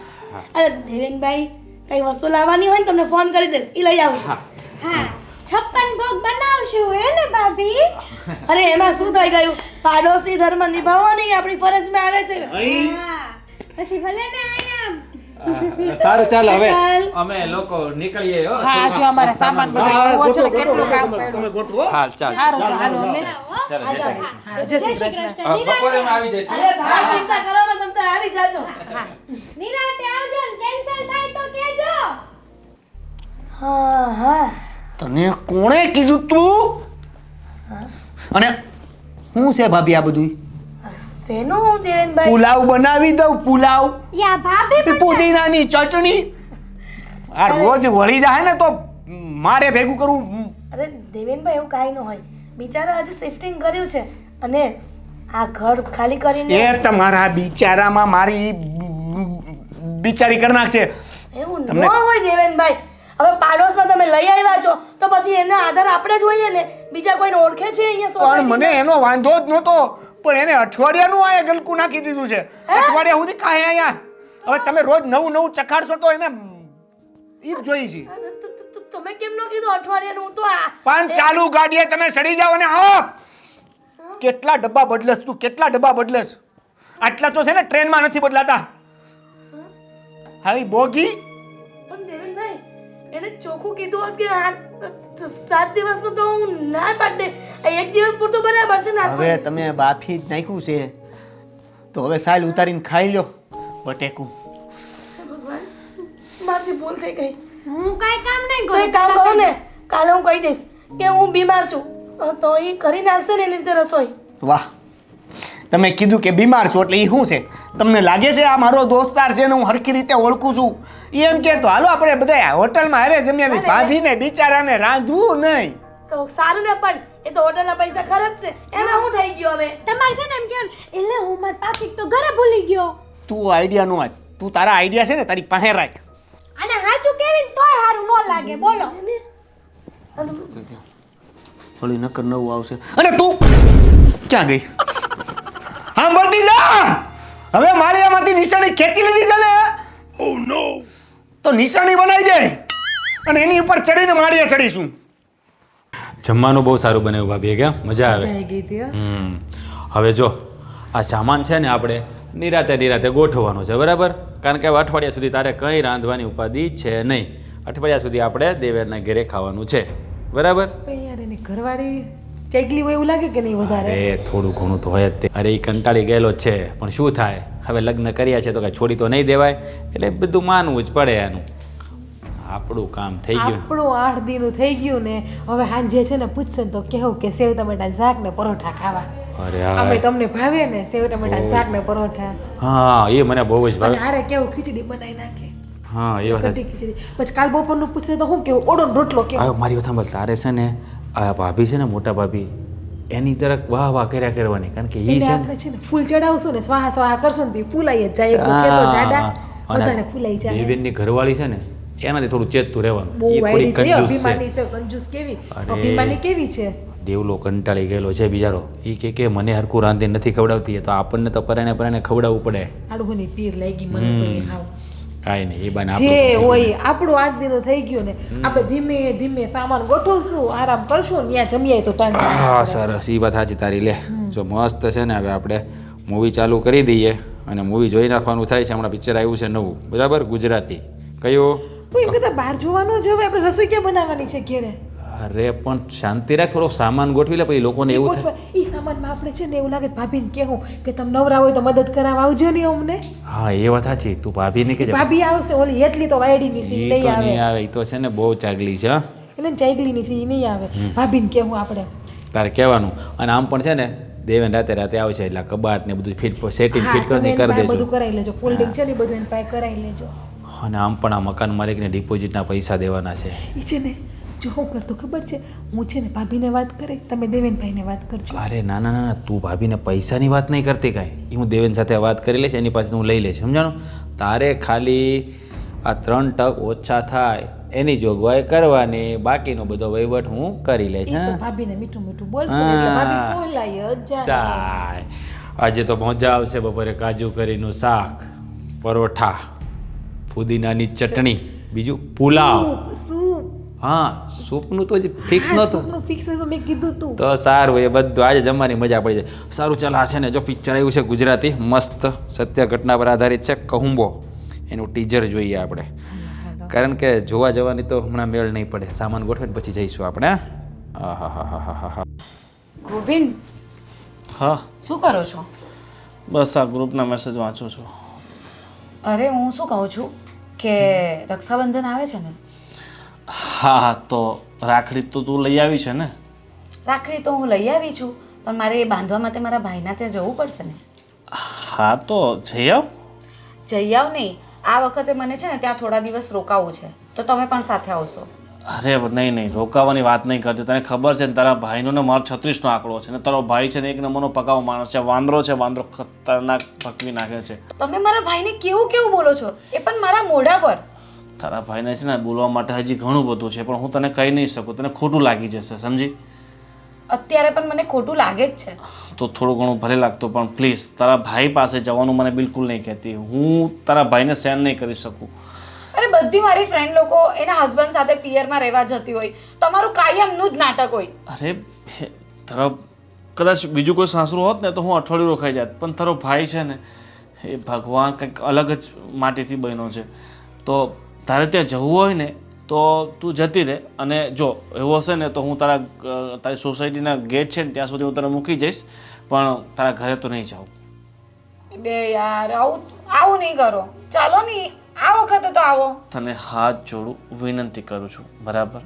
અરે દેવેનભાઈ કઈ વસ્તુ લાવવાની હોય ને તમને ફોન કરી દઈશ એ લઈ આવજો. હા 56 ભોગ બનાવશું હે ને ભાભી. અરે એમાં શું થઈ ગયું પાડોશી ધર્મ નિભાવવાની આપણી ફરજમાં આવે છે. હા પછી ભલે ને આયા સારું ચાલો હવે ચાલ. અમે લોકો નીકળીએ હો. હા જો અમારા સામાન બધો હા, જોવો છો ને ગોઠવો, કેટલું કામ તમે કર્યું. ગોઠવો. હા ચાલ સારું તો હાલો અમે ચાલો જય શ્રી કૃષ્ણ. હા, જય શ્રી કૃષ્ણ. બપોરે અમે આવી જઈશું. અરે ભાઈ ચિંતા કરો માં તમે તાર આવી જાજો. નિરાતે આવજો ને કેન્સલ થાય તો કહેજો. હા હા તને કોણે કીધું તું? અને શું છે ભાભી આ બધું? શેનું દેવેનભાઈ? પુલાવ બનાવી દઉં, પુલાવ, યા ભાભી પુદીનાની ચટણી. આ રોજ વળી જાય ને તો મારે ભેગું કરવું. અરે દેવેનભાઈ એવું કાંઈ ન હોય બિચારા આજે શિફ્ટિંગ કર્યું છે અને આ ઘર ખાલી કરીને એ તમારા બિચારામાં મારી બિચારી કરી નાખશે. એવું ન તમને- હોય દેવેનભાઈ. હવે પાડોશમાં તમે લઈ આવ્યા છો તો પછી એના આધાર આપણે જ હોઈએ ને બીજા કોઈને ઓળખે છે અહીંયા પણ society મને એનો વાંધો જ નહોતો, પણ એને અઠવાડિયાનું અહીંયા ગલકું નાખી દીધું છે. અઠવાડિયા સુધી કાંઈ અહીંયા. હવે તમે રોજ નવું નવું ચખાડશો તો એને ઈ જ જોઈ છે. માં? તમે કેમ ન કીધું અઠવાડિયાનું? હું તો આ પણ ચાલુ ગાડીએ તમે સડી જાઓ અને આવો. કેટલા ડબ્બા બદલેસ તું, કેટલા ડબ્બા બદલેસ? આટલા તો છે ને ટ્રેનમાં નથી બદલાતા. હાલી બોગી પણ દેવેનભાઈ એને ચોખ્ખું કીધું હોત કે આ 7 દિવસનું તો હું ના પાડે આ એક દિવસ પૂરતું બરાબર છે ને હવે તમે બાફી જ નાખ્યું છે તો હવે સાલ ઉતારીને ખાઈ લો બટેકું. ભગવાન મારથી ભૂલ થઈ ગઈ. હું કાઈ કામ નહીં તો એક કરું. કામ કરો ને કાલે હું કહી દઈશ કે હું બીમાર છું તો એ કરી નાખશે ને એની રીતે રસોઈ. વાહ, તમે કીધું કે બીમાર છો એટલે એ શું છે? તમને લાગે છે આ મારો દોસ્તાર છે ને હું હરખી રીતે ઓળખું છું? ઈ એમ કે તો હાલો આપણે બધા હોટલમાં હારે જમી આવી. ભાભીને બિચારાને રાંધવું નહીં. તો સારું ને પણ એ તો હોટલના પૈસા ખર્ચ છે એમાં હું થઈ ગયો હવે. તમારે છે ને એમ કહો ને એટલે હું માર પાકીટ તો ઘરે ભૂલી ગયો. તું આઈડિયા નો આજ, તું તારા આઈડિયા છે ને તારી પાસે રાખ. અને હાચું કેવીને તોય હારું ન લાગે બોલો. થોડી નકર નવું આવશે. અને તું ક્યાં ગઈ? હા મળતી જા. હવે માળિયામાંથી નિશાની ખેંચી લીધી છે ને? ઓ નો. તો નિશાની બનાવી દે અને એની ઉપર ચડીને માળિયા ચડીશું. જમવાનું બહુ સારું બનાવ્યું ભાભીએ, કેમ મજા આવે? જઈ ગઈ હતી હો. હવે જો આ સામાન છે ને આપણે નિરાતે ગોઠવવાનો છે, બરાબર? કારણ કે હવે અઠવાડિયા સુધી તારે કંઈ રાંધવાની ઉપાધિ છે નહીં. અઠવાડિયા સુધી આપણે દેવેરના ઘરે ખાવાનું છે, બરાબર? પણ યાર એની ઘરવાળી ચેકલી હોય એવું લાગે કે નહીં વધારે? અરે થોડું ઘણું તો હોય જ તે. અરે એ કંટાળી ગયેલો જ છે, પણ શું થાય, હવે લગ્ન કર્યા છે તો કાંઈ છોડી તો નહીં દેવાય, એટલે બધું માનવું જ પડે એનું. આપણું કામ થઈ ગયું. આપણું 8 દીનું થઈ ગયું ને હવે સાંજે છે ને પૂછશે ને તો કેવું કે સેવ ટમેટાનું શાક ને પરોઠા ખાવા. અરે અમે હા, તમને ભાવે ને સેવ ટમેટાનું શાક ને પરોઠા. હા એ મને બહુ જ અને ભાવે. હારે કેવું ખીચડી બનાવી નાખે. હા એ વાત કઢી ખીચડી. પછી કાલ બપોરનું પૂછશે તો હું કેવું ઓડો રોટલો કેવું. હવે મારી વાત સાંભળ, તારે છે ને આ ભાભી છે ને મોટા ભાભી, એની તરફ વાહ વાહ કર્યા કરવાની કારણ કે એ એને છે ને આપણે છે ને ફૂલ ચડાવશું ને સ્વાહા સ્વાહા કરશું ને તો ઈ ફૂલાઈ જ જાય એક છેલ્લો જાડા વધારે ફૂલાઈ જાય દેવેનની ઘરવાળી છે ને એનાથી થોડું ચેતતું રહેવાનું બહુ એ થોડી વાયડી છે કંજૂસ અભિમાની છે છે કંજૂસ કેવી અરે. અભિમાની કેવી છે દેવલો કંટાળી ગયેલો છે બિચારો એ કે મને હરખું રાંધી નથી ખવડાવતી તો આપણને તો પરાણે ખવડાવવું પડે આડુની પીર લાગી મને તો એ હાવ કાંઈ નહીં એ બાને જે આપણું હોય આપણું 8 દિનો થઈ ગયું ને આપણે ધીમે ધીમે સામાન ગોઠવશું આરામ કરશું ને ત્યાં જમ્યાય તો ટાઈમ હા સરસ એ વાત સાચી તારી લે જો મસ્ત છે ને હવે આપણે મૂવી ચાલુ કરી દઈએ અને મૂવી જોઈ નાખવાનું થાય છે હમણાં પિક્ચર આવ્યું છે નવું બરાબર ગુજરાતી કયું કોઈ કદાચ બહાર જોવાનું જ હવે આપણે રસોઈ ક્યાં બનાવવાની છે ઘેરે અરે પણ શાંતિ રાખ થોડો સામાન ગોઠવી લે પછી લોકોને એવું થાય ઈ સામાનમાં આપણે છે ને એવું લાગે તો ભાભીને કહેવું કે તમે નવરા હોય તો મદદ કરાવવા આવજો ને અમને હા એ વાત સાચી તું ભાભીને કે ભાભી આવશે ઓલી એટલી તો વાયડીની સી એ લઈ તો આવે નહીં આવે એ તો છે ને બહુ ચાગલી છે હા. એટલે ચાઈગલીની સી નહીં આવે ભાભીને કહેવું આપણે તારે કહેવાનું અને આમ પણ છે ને દેવેન રાતે રાતે આવશે એટલે આ કબાટ ને બધું ફિટ સેટિંગ ફિટ તમે કરી એની પાસે દેજો બધું કરાવી લેજો ફોલ્ડિંગ છે ને એ બધું એની પાસે કરાવી લેજો અને આમ પણ આ મકાન માલિકને ડિપોઝિટના પૈસા દેવાના છે ઈ છે ને જો હું કરતો ખબર છે હું છે ને ભાભીને વાત કરે તમે દેવેનભાઈને વાત કરજો અરે ના ના ના તું ભાભીને પૈસાની વાત નહીં કરતી કાંઈ એ હું દેવેન સાથે વાત કરી લઈશ એની પાસે હું લઈ લઈશ સમજાણું તારે ખાલી આ 3% ઓછા થાય એની જોગવાઈ કરવાની બાકીનો બધો વહીવટ હું કરી લઈશ ઈ તો હા ભાભીને મીઠું મીઠું બોલશે ને એટલે ભાભી બોલાય જ જાય ચાય આજે તો મજા આવશે બપોરે કાજુ કરીનું શાક પરોઠા ફુદીનાની ચટણી બીજું પુલાવ સૂપ હા સૂપનું તો ફિક્સ નહોતું સૂપનું ફિક્સ છે મેં કીધું તું તો સારું એ બધું આજે જમવાની મજા પડી જાય સારું ચાલ આ છે ને જો પિક્ચર આવ્યું છે ગુજરાતી મસ્ત સત્ય ઘટના પર આધારિત છે કહુંબો એનું ટીઝર જોઈએ આપણે કારણ કે જોવા જવાની તો હમણાં મેળ નહીં પડે સામાન ગોઠવીને પછી જઈશું આપણે હા હા હા હા હા ગોવિંદ હા શું કરો છો બસ આ ગ્રુપના મેસેજ વાંચું છું અરે હું શું કહું છું કે રક્ષાબંધન આવે છે ને હા હા તો રાખડી તો તું લઈ આવી છે ને રાખડી તો હું લઈ આવી છું પણ મારે એ બાંધવા માટે મારા ભાઈના ત્યાં જવું પડશે ને હા તો જઈ આવ જઈ આવ નહીં આ વખતે મને છે ને ત્યાં થોડા દિવસ રોકાવું છે તો તમે પણ સાથે આવશો અરે નહીં નહીં રોકાવાની વાત નહીં કરતી તને ખબર છે ને તારા ભાઈનો ને મારો 36નો આંકડો છે ને તારો ભાઈ છે ને એક નંબરનો પકાવ માણસ છે વાંદરો ખતરનાક પકવી નાખે છે તમે મારા ભાઈને કેવું કેવું બોલો છો એ પણ મારા મોઢા પર તારા ભાઈને છે ને બોલવા માટે હજી ઘણું બધું છે પણ હું તને કહી નહીં શકું તને ખોટું લાગી જશે સમજી અત્યારે પણ મને ખોટું લાગે જ છે તો થોડું ઘણું ભલે લાગતું પણ પ્લીઝ તારા ભાઈ પાસે જવાનું મને બિલકુલ નહીં કહેતી હું તારા ભાઈને સહન નહીં કરી શકું અરે બધી મારી ફ્રેન્ડ લોકો એના હસબન્ડ સાથે પિયરમાં રહેવા જતી હોય તમારું કાયમનું જ નાટક હોય અરે તારો કદાચ બીજું કોઈ સાસરું હોત ને તો હું અઠવાડિયું રોકાઈ જાત પણ તારો ભાઈ છે ને એ ભગવાન કંઈક અલગ જ માટીથી બન્યો છે તો તારે ત્યાં જવું હોય ને તો તું જતી રહે અને જો એવું હશે ને તો હું તારી સોસાયટીના ગેટ છે ને ત્યાં સુધી હું તને મૂકી જઈશ પણ તારા ઘરે તો નહીં જાઉં બે યાર આવું નહીં કરો ચાલો નહીં આ વખતે તો આવો તને હાથ જોડું વિનંતી કરું છું બરાબર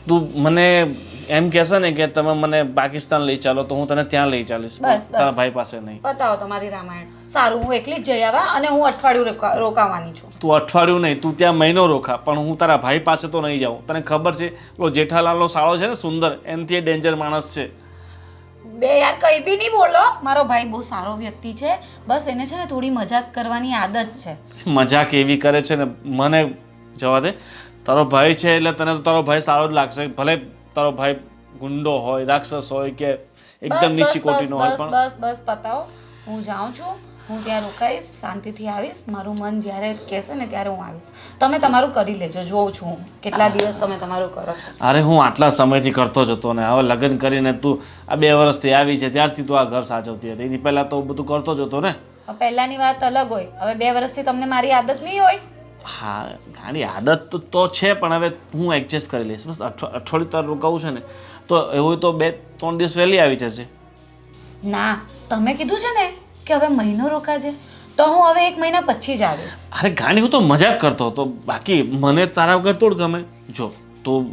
તું મને એમ કહેશે ને કે તમે મને પાકિસ્તાન લઈ ચાલો તો હું તને ત્યાં લઈ ચાલીશ બસ, તારા બસ. ભાઈ પાસે નહીં બતાવો તમારી રામાયણ સારું હું એકલી જ જઈ આવા અને હું અઠવાડિયું રોકાવાની છું તું અઠવાડિયું નહીં તું ત્યાં મહિનો રોકા પણ હું તારા ભાઈ પાસે તો નહીં જાઉં તને ખબર છે પેલો જેઠાલાલનો સાળો છે ને સુંદર એનાથી એ ડેન્જર માણસ છે બે યાર કઈ બી નહીં બોલો મારો ભાઈ બહુ સારો વ્યક્તિ છે બસ એને છે ને થોડી મજાક કરવાની આદત છે મજાક એવી કરે છે ને મને જવા દે તારો ભાઈ છે એટલે તને તો તારો ભાઈ સારો જ લાગશે ભલે તારો ભાઈ ગુંડો હોય રાક્ષસ હોય કે એકદમ નીચી કોટીનો હોય પણ બસ પતાવો હું જાઉં છું હું ત્યાં રોકાઈશ શાંતિથી આવીશ મારું મન જ્યારે કહેશે ને ત્યારે હું આવીશ તમે તમારું કરી લેજો જોઉં છું હું કેટલા દિવસ તમે તમારું કરો છો અરે હું આટલા સમયથી કરતો જ હતો ને હવે લગ્ન કરીને તું આ 2 વર્ષથી આવી છે ત્યારથી તું આ ઘર સાચવતી હતી એની પહેલાં તો બધું કરતો જ હતો ને પહેલાની વાત અલગ હોય હવે 2 વર્ષથી તમને મારી આદત નહીં હોય હા ઘણી આદત તો છે પણ હવે હું એડજસ્ટ કરી લઈશ બસ અઠવાડિયું તાર રોકાવું છે ને તો એવું તો 2-3 દિવસ વહેલી આવી જશે ના તમે કીધું છે ને કે હવે મહિનો રોકાજે તો હું હવે 1 મહિના પછી જ આવીશ અરે ગાણી હું તો મજાક કરતો હતો બાકી મને તારા વગર તોડ ગમે જો તું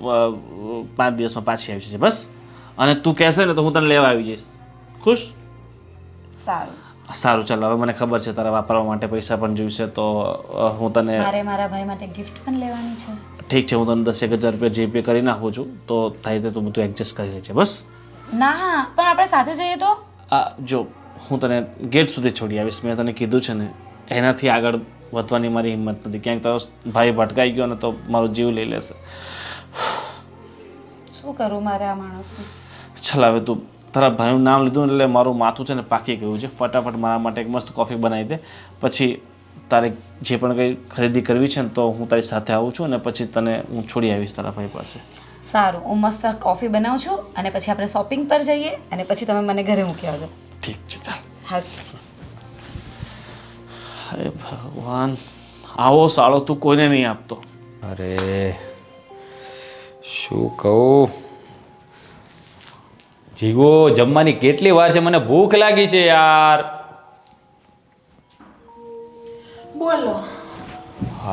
5 દિવસમાં પાછી આવી જશે બસ અને તું કહેશે ને તો હું તને લેવા આવી જઈશ ખુશ સારું સારું ચાલ હવે મને ખબર છે તારા વાપરવા માટે પૈસા પણ જોઈશે તો હું તને મારે મારા ભાઈ માટે ગિફ્ટ પણ લેવાની છે ઠીક છે હું તને 10,000 રૂપિયા જીપે કરી નાખું છું તો થાય તો તું બધું એડજસ્ટ કરી લેજે બસ ના પણ આપણે સાથે જઈએ તો આ જો હું તને ગેટ સુધી છોડી આવીશ મેં તને કીધું છે ને એનાથી આગળ વધવાની મારી હિંમત નથી ક્યાંક તારો ભાઈ ભટકાઈ ગયો ને તો મારો જીવ લઈ લેશે શું કરું મારે આ માણસનું ચાલ હવે તું તારા ભાઈનું નામ લીધું એટલે મારું માથું છે ને પાકી ગયું છે ફટાફટ મારા માટે એક મસ્ત કોફી બનાવી દે પછી તારે જે પણ કંઈ ખરીદી કરવી છે ને તો હું તારી સાથે આવું છું અને પછી તને હું છોડી આવીશ તારા ભાઈ પાસે સારું હું મસ્ત કોફી બનાવું છું અને પછી આપણે શોપિંગ પર જઈએ અને પછી તમે મને ઘરે મૂકી આવજો ઠીક છે ચાલ હા હે ભગવાન આવો સાળો તું કોઈને નહીં આપતો અરે શું કહું જીગો જમવાની કેટલી વાર છે મને ભૂખ લાગી છે યાર બોલો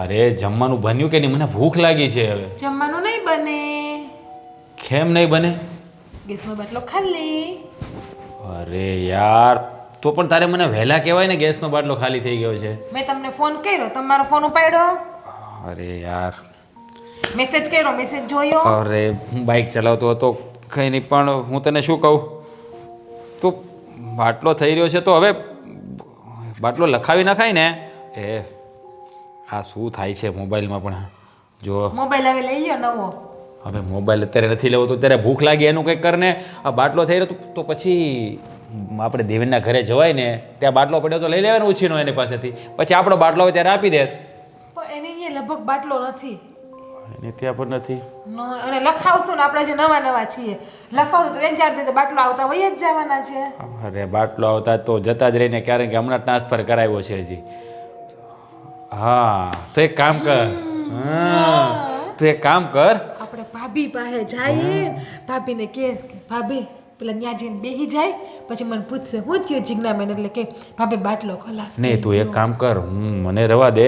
અરે જમવાનું બન્યું કે નહીં મને ભૂખ લાગી છે હવે જમવાનું નહીં બને કેમ નહીં બને ગેસનો બાટલો ખાલી અરે યાર તો પણ તારે મને વહેલા કહેવાય ને ગેસનો બાટલો ખાલી થઈ ગયો છે મેં તમને ફોન કર્યો તમારો ફોન ઉપાડ્યો અરે યાર મેસેજ કર્યો મેસેજ જોયો અરે હું બાઇક ચલાવતો હતો કંઈ નહીં પણ હું તને શું કહું તો બાટલો થઈ રહ્યો છે તો હવે બાટલો લખાવી નખાય ને એ આ શું થાય છે મોબાઈલમાં પણ જો મોબાઈલ હવે લઈ લ્યો નવો હવે મોબાઈલ અત્યારે નથી લેવો તો ત્યારે ભૂખ લાગી એનું કંઈક કરને આ બાટલો થઈ રહ્યો તો પછી આપણે દેવેનના ઘરે જવાય ને ત્યાં બાટલો પડ્યો તો લઈ લેવાનો ઉછીનો એની પાસેથી પછી આપણો બાટલો હોય ત્યારે આપી દે પણ એને અહીંયા લગભગ બાટલો નથી એને ત્યાં પણ નથી અને લખાવતું ને આપણે જે નવા નવા છીએ લખાવતું તો 3-4 દિવસ બાટલો આવતા વહી જ જવાના છે અરે બાટલો આવતા તો જતા જ રહીને ક્યારેક હમણાં ટ્રાન્સફર કરાવ્યો છે હજી હા તો એક કામ કર હા તો એક કામ કર આપણે ભાભી પાસે જઈએ ભાભીને કહે કે ભાભી પેલા ત્યાં જઈને બેસી જાય પછી મને પૂછશે હું થયું જિજ્ઞાબેન એટલે કે ભાભી બાટલો ખલાસ નહીં તું એક કામ કર મને રવા દે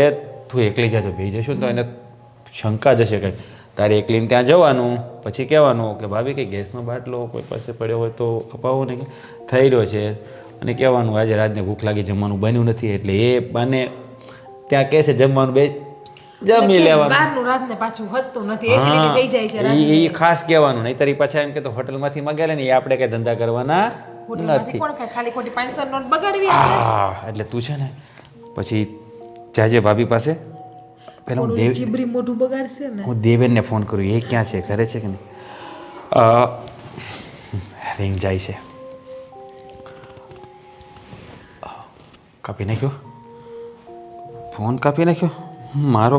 તું એકલી જાજો બેસી જશું ને તો એને શંકા જશે કંઈક તારે એકલીને ત્યાં જવાનું પછી કહેવાનું કે ભાભી કંઈ ગેસનો બાટલો કોઈ પાસે પડ્યો હોય તો અપાવો ને થઈ રહ્યો છે અને કહેવાનું આજે રાતને ભૂખ લાગી જમવાનું બન્યું નથી એટલે એ બાને ત્યાં કહે છે જમવાનું બે જમી લેવાનું બહારનું રાતને પાછું હતું નથી એસિડિટી થઈ જાય છે રાતને એ ખાસ કહેવાનું નહીં તારી પાછા એમ કે તો હોટલમાંથી મગાવે ને એ આપણે કંઈ ધંધા કરવાના હોટલમાંથી નથી કોણ ખાય ખાલી ખોટી 500 નોટ બગાડવી હા એટલે તું છે ને પછી જાજે ભાભી પાસે પેલા હું દેવ ચીબરી મોઢું બગાડશે ને હું દેવેનને ફોન કરું એ ક્યાં છે ઘરે છે કે નહીં રિંગ જાય છે કાપી નાખ્યો ફોન કાપી નાખ્યો મારો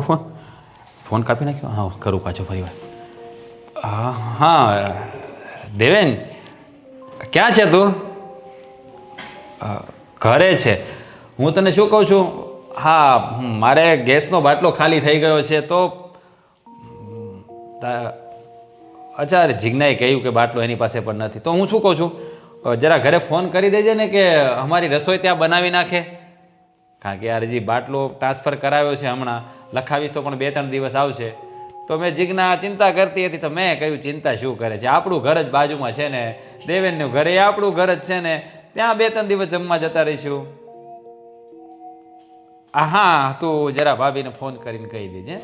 ફોન કાપી નાખ્યો હા કરું પાછો ફરી વાર હા દેવેન ક્યાં છે તું ઘરે છે હું તને શું કહું છું હા મારે ગેસનો બાટલો ખાલી થઈ ગયો છે તો અચ્છા જીજ્ઞાએ કહ્યું કે બાટલો એની પાસે પણ નથી તો હું શું કહું છું જરા ઘરે ફોન કરી દેજે ને કે અમારી રસોઈ ત્યાં બનાવી નાખે કારણ કે યાર હજી બાટલો ટ્રાન્સફર કરાવ્યો છે હમણાં લખાવીશ તો પણ 2-3 દિવસ આવશે તો મેં જીજ્ઞા ચિંતા કરતી હતી તો મેં કહ્યું ચિંતા શું કરે છે આપણું ઘર જ બાજુમાં છે ને દેવેનનું ઘર એ આપણું ઘર જ છે ને ત્યાં 2-3 દિવસ જમવા જતા રહીશું હા તું જરા ભાભીને ફોન કરીને કહી દેજે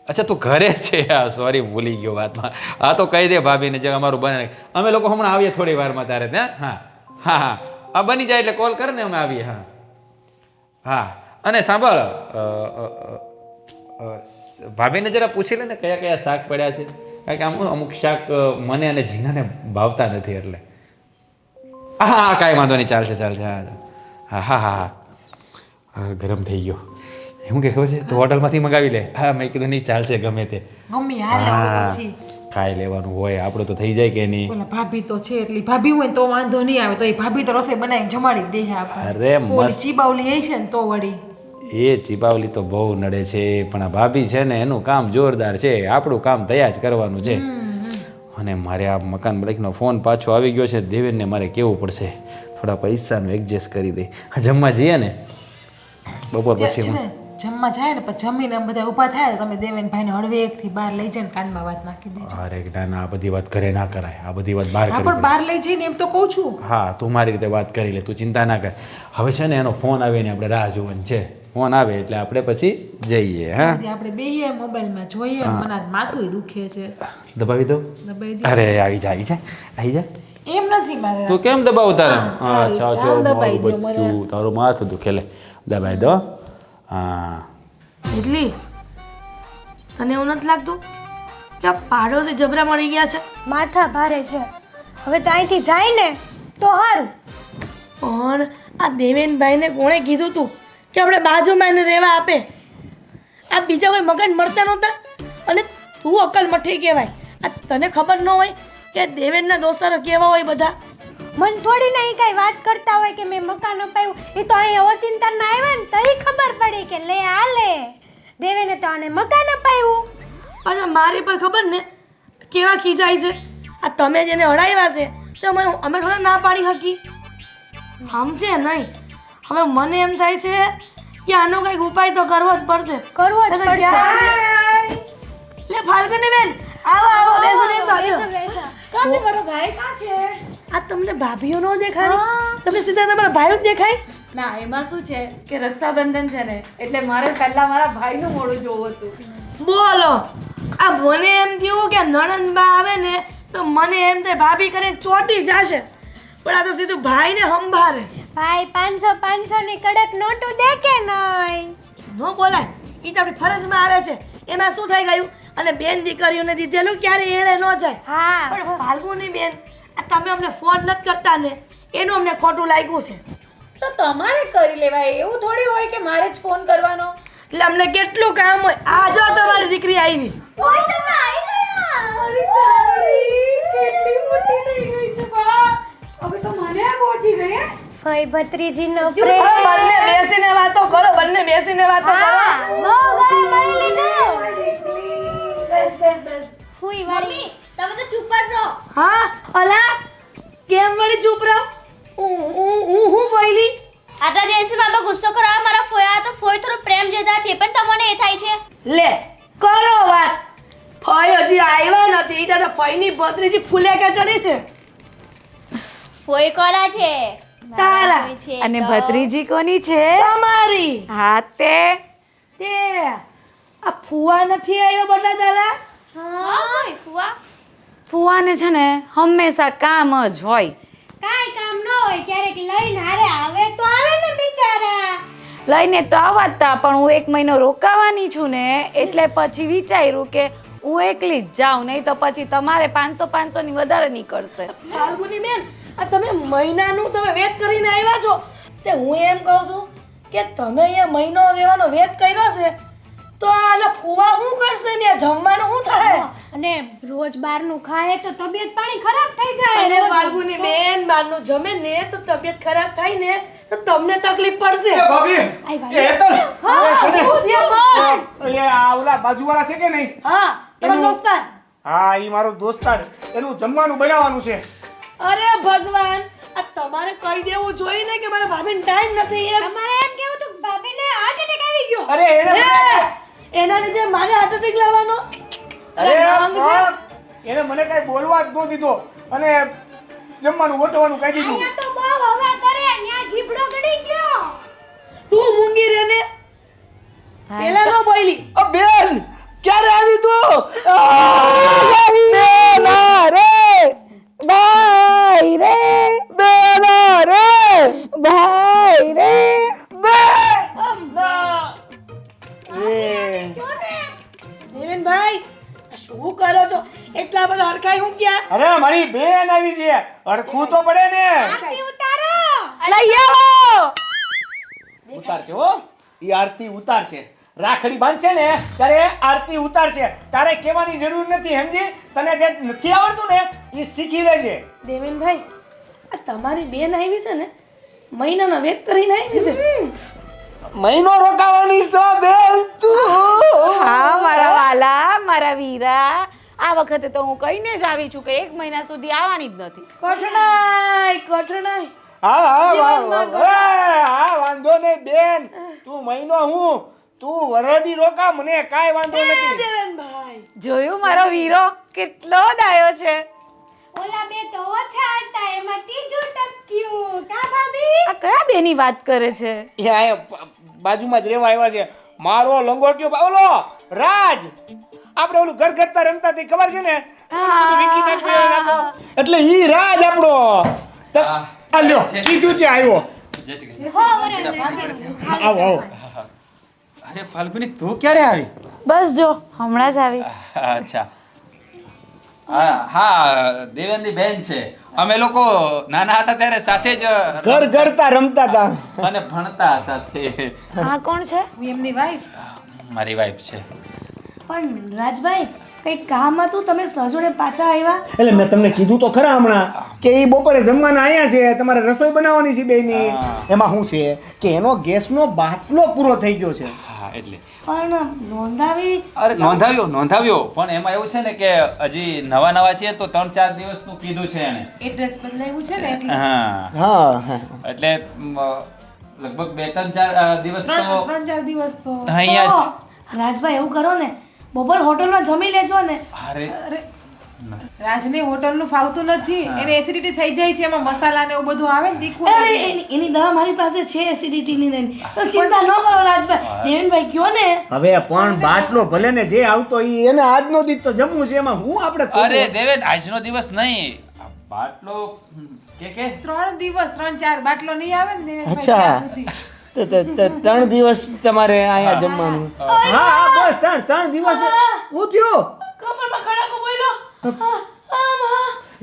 અચ્છા તું ઘરે છે સોરી ભૂલી ગયો વાતમાં હા તો કહી દે ભાભીને જે અમારું બને અમે લોકો હમણાં આવીએ થોડી વારમાં તારે ત્યાં હા હા હા આ બની જાય એટલે કોલ કર ને અમે આવીએ હા હા અને સાંભળ ભાભીને જરા પૂછી લે ને કયા કયા શાક પડ્યા છે કારણ કે આમ અમુક શાક મને અને ઝીણાને ભાવતા નથી એટલે હા હા કાંઈ વાંધો નહીં ચાલશે હા હા હા હા ગરમ થઈ ગયો શું કે ખબર છે તો હોટલમાંથી મંગાવી લે હા મેં કીધું નહીં ચાલશે ગમે તે મમ્મી હાલે પછી ખાઈ લેવાનું હોય આપણું તો થઈ જાય કે નહીં ઓલા ભાભી તો છે એટલી ભાભી હોય તો વાંધો નહીં આવે તો એ ભાભી તો રસોઈ બનાવીને જમાડી જ દે આપણે અરે ઓલી ચીબાવલી હશે ને તો વળી એ ચીબાવલી તો બહુ નડે છે પણ આ ભાભી છે ને એનું કામ જોરદાર છે આપણું કામ તૈયાર જ કરવાનું છે અને મારે આ મકાન માલિકનો ફોન પાછો આવી ગયો છે દેવેનને મારે કેવું પડશે થોડા પૈસાનું એડજસ્ટ કરી દે જમવા જઈએ ને બપોર પછી છે ને જમવા જાય ને પછી જમીને આમ બધા ઊભા થાય તો તમે દેવેનભાઈને હળવે એકથી બહાર લઈ જઈને કાનમાં વાત નાખી દેજો અરે ના ના આ બધી વાત ઘરે ના કરાય આ બધી વાત બહાર હા કરી પણ બહાર લઈ જઈને એમ તો કહું છું હા તું મારી રીતે વાત કરી લે તું ચિંતા ના કર હવે છે ને એનો ફોન આવે ને આપણે રાહ જોવાની છે ફોન આવે એટલે આપણે પછી જઈએ હા આપણે બેહીએ મોબાઈલમાં જોઈએ મને આજ માથું દુખે છે દબાવી દો. દબાઈ દે. અરે આવી જા એમ નથી મારે તું કેમ દબાવ તારે હા, અચ્છા આમ જો દબાઈ મારું દો મને. બચ્ચું તારું માથું દુખે લે દબાઈ દો હા એટલી તને એવું નથી લાગતું કે આ પાડોશી જબરા મળી ગયા છે? માથા ભારે છે હવે તો અહીંથી જાય ને તો સારું. પણ આ દેવેનભાઈને કોણે કીધું તું કે આપણે બાજુમાં એને રહેવા આપે? આ બીજા કોઈ મગજ મળતા નહોતા અને તું અકલ મઠી કહેવાય. આ તને ખબર ન હોય કે દેવેનના દોસ્તારો કેવા હોય બધા? મન થોડી નહીં કાંઈ વાત કરતા હોય કે મેં મકાન અપાયું, એ તો અહીંયા ઓચિંતાના આવ્યા ને તઈ ખબર પડી કે લે આ લે દેવેને તો આને મકાન અપાયું. પાછા મારી પર ખબર ને કેવા ખીજાય છે. આ તમે જેને હડાવ્યા છે તો અમે થોડા ના પાડી શકી. સમજે નહીં. હવે મને એમ થાય છે કે આનો કંઈક ઉપાય તો કરવો જ પડશે. કરવો જ તો પડશે. ક્યાં? લે ફાલ્ગુની બેન આવો આવો બેસો બેસો બેસો, આવ્યો. બેસો. કાં છે મારો ભાઈ કાં છે આ તમને ભાભીઓ નો દેખાય? તમને સીધા તમારા ભાઈઓ જ દેખાય? ના એમાં શું છે કે રક્ષાબંધન છે ને એટલે મારે પહેલા મારા ભાઈનું મોઢું જોવું હતું. બોલો આ મને એમ થયું કે નણંદબા આવે ને તો મને એમ થાય ભાભી કરીને ચોટી જશે, પણ આ તો સીધું ભાઈને સંભાળે. ભાઈ 500 ની કડક નોટું દે કે નહીં? ન બોલાય, એ તો આપણી ફરજમાં આવે છે. એમાં શું થઈ ગયું? અને બેન દીકરીઓને દીધેલું ક્યારે એળે ન જાય. હા પણ ફાલ્ગુની બેન આ તમે અમને ફોન નથી કરતા ને એનું અમને ખોટું લાગ્યું છે. તો તમારે કરી લેવાય, એવું થોડી હોય કે મારે જ ફોન કરવાનો. એટલે અમને કેટલું કામ હોય. આ જો તમારી દીકરી આવી. ઓય તમે આવી ગયા. મારી સાડી કેટલી મોટી થઈ ગઈ છે બા હવે તો મને પહોંચી ગઈ હે ફઈ ભત્રીજીનો હવે પ્રેમ. બંને બેસીને વાતો કરો, બંને બેસીને વાતો કરો. હા, બહુ ગળે મળી લીધું. હુઈ વાળી. તમે તો ચૂપ જ રહો. હા અલા કેમ વળી ચૂપ રહો? હું બોલી? આટલા દિવસમાં તો ગુસ્સો કરાવવા મારા ફોયા તો ફોય થોડો પ્રેમ જેતા તે પણ તમને એ થાય છે. લે કરો વાત. ફઈ હજી આવ્યા નથી ત્યાં તો ફઈની ભત્રીજી ફૂલે કે ચડી છે. ફોય કોના છે? તારા. છે અને તો. ભત્રીજી કોની છે? તમારી. હા તે આ ફુવા નથી આવ્યો બટા તારા? હા ફોય, ફુવા. ફુવાને છે ને હંમેશા કામ જ હોય. કાંઈ કામ ન હોય ક્યારેક લઈને હારે આવે તો આવે ને બિચારા. લઈને તો આવતા પણ હું 1 મહિનો રોકાવાની છું ને એટલે પછી વિચાર્યું કે હું એકલી જ જાઉં, નહીં તો પછી તમારે 500 ની વધારે નીકળશે. ફાલ્ગુની બેન આ તમે મહિનાનું તમે વેત કરીને આવ્યા છો તે હું એમ કહું છું કે તમે અહીંયા મહિનો રહેવાનો વેત કર્યો છે તો આના ફુવા શું કરશે ને? જમવાનું શું થાય? અને રોજ બહારનું ખાય તો તબિયત પાણી ખરાબ થઈ જાય. અને ફાલ્ગુની બેન બહારનું જમે ને તો તબિયત ખરાબ થાય ને તો તમને તકલીફ પડશે. એ ભાભી એ હેતલ એ શેને? એ આ ઓલા બાજુવાળા છે કે નહીં? હા તમારો દોસ્તાર. હા ઈ મારો દોસ્તાર, એનું જમવાનું બનાવવાનું છે. અરે ભગવાન આ તમારે કહી દેવું જોઈએ ને કે મારા ભાભીને ટાઈમ નથી એમ. તમારે એમ કેવું હતું કે ભાભીને હાર્ટ એટેક આવી ગયો. અરે એને એના લીધે મારે હાર્ટ એટેક લાવવાનો. અરે નંગ છે. પણ એને મને કઈ બોલવા જ ન દીધો અને જમવાનું ગોઠવવાનું કહી દીધું. અહીંયા તો બહુ હવા કરે ન્યા જીભડો ગળી ગયો. તું મૂંગી રે ને પેલા ન બોલી. બેન ક્યારે આવી તું? ભાઈ રે ભાઈ રે દેવેનભાઈ શું કરો છો? એટલા બધા હરખાઈ હું ક્યાં? અરે મારી બેન આવી છે, હરખું તો પડે ને. આરતી ઉતારો. લઈ આવો. ઉતારશે હો, ઈ આરતી ઉતારશે. રાખડી બાંધશે ને ત્યારે આરતી ઉતારશે. તારે કહેવાની જરૂર નથી, સમજી? તને જે નથી આવડતું ને એ શીખી લેજે. દેવેનભાઈ આ તમારી બેન આવી છે ને મહિનાનો વેત કરીને આવી છે. મહિનો રોકાવાની છો બેન તું? હા મારા વાલા મારા વીરા આ વખતે તો હું કહીને જ આવી છું કે 1 મહિના સુધી આવવાની જ નથી. કઠણાઈ. હા વાંધો નહીં બેન, તું મહિનો હું તું વરદી રોકા, મને કાંઈ વાંધો નથી. દેવેનભાઈ જોયું મારો વીરો કેટલો ડાયો છે. ઓલા બે તો ઓછા હતા એમાં ત્રીજું ટપક્યું. કા ભાભી? આ કયા બેની વાત કરે છે? એ અહીંયા બાજુમાં જ રહેવા આવ્યા છે. મારો લંગોટિયો ઓલો રાજ, આપણે ઓલું ઘર ઘરતા રમતા તે ખબર છે ને? એટલે ઈ રાજ આપણો આ લ્યો કીધું ત્યાં આવ્યો. જય શ્રી કૃષ્ણ. આવો આવો. અરે ફાલ્ગુની તું ક્યારે આવી? બસ જો હમણાં જ આવીશ. અચ્છા. હા દેવેનની બેન છે. અમે લોકો નાના હતા ત્યારે સાથે જ ઘર ઘરતા રમતા હતા. અને ભણતા સાથે. હા કોણ છે? હું એમની વાઈફ. મારી વાઈફ છે. પણ રાજભાઈ કંઈક કામ હતું, તમે સજોડે પાછા આવ્યા. એટલે મેં તમને કીધું તો ખરા હમણાં કે ઈ બપોરે જમવાના આયા છે, તમારે રસોઈ બનાવવાની છે બેયની. એમાં શું છે કે એનો ગેસનો બાટલો પૂરો થઈ ગયો છે. હા એટલે પણ નોંધાવી અરે નોંધાવ્યો પણ એમાં એવું છે ને કે હજી નવા છીએ તો 3-4 દિવસનું કીધું છે એને. એડ્રેસ બદલાયું છે ને એટલે હા હા એટલે લગભગ 2-3-4 દિવસ તો 3-4 દિવસ તો અહીંયા જ. રાજભાઈ એવું કરો ને, બપોર હોટલમાં જમી લેજો ને. અરે રાજને હોટલનું ફાવતું નથી, એને એસિડિટી થઈ જાય છે, એમાં મસાલા ને એવું બધું આવે ને તીખું. અરે એની દવા મારી પાસે છે એસિડિટીની ને એની. તો ચિંતા ન કરો રાજભાઈ. દેવેનભાઈ કયો ને. હવે પણ બાટલો ભલે ને જે આવતો ઈ એને આજનો દીધ તો જમવું છે, એમાં હું આપણે અરે દેવેન આજનો દિવસ નહીં આ બાટલો કે 3 દિવસ 3-4 બાટલો નહીં આવે ને દેવેનભાઈ અચ્છા. ત્યાં સુધી. 3 દિવસ તમારે અહીંયા જમવાનું. હા બસ 3 દિવસ. હું થયો કમરમાં ખડાકો બોલ્યો.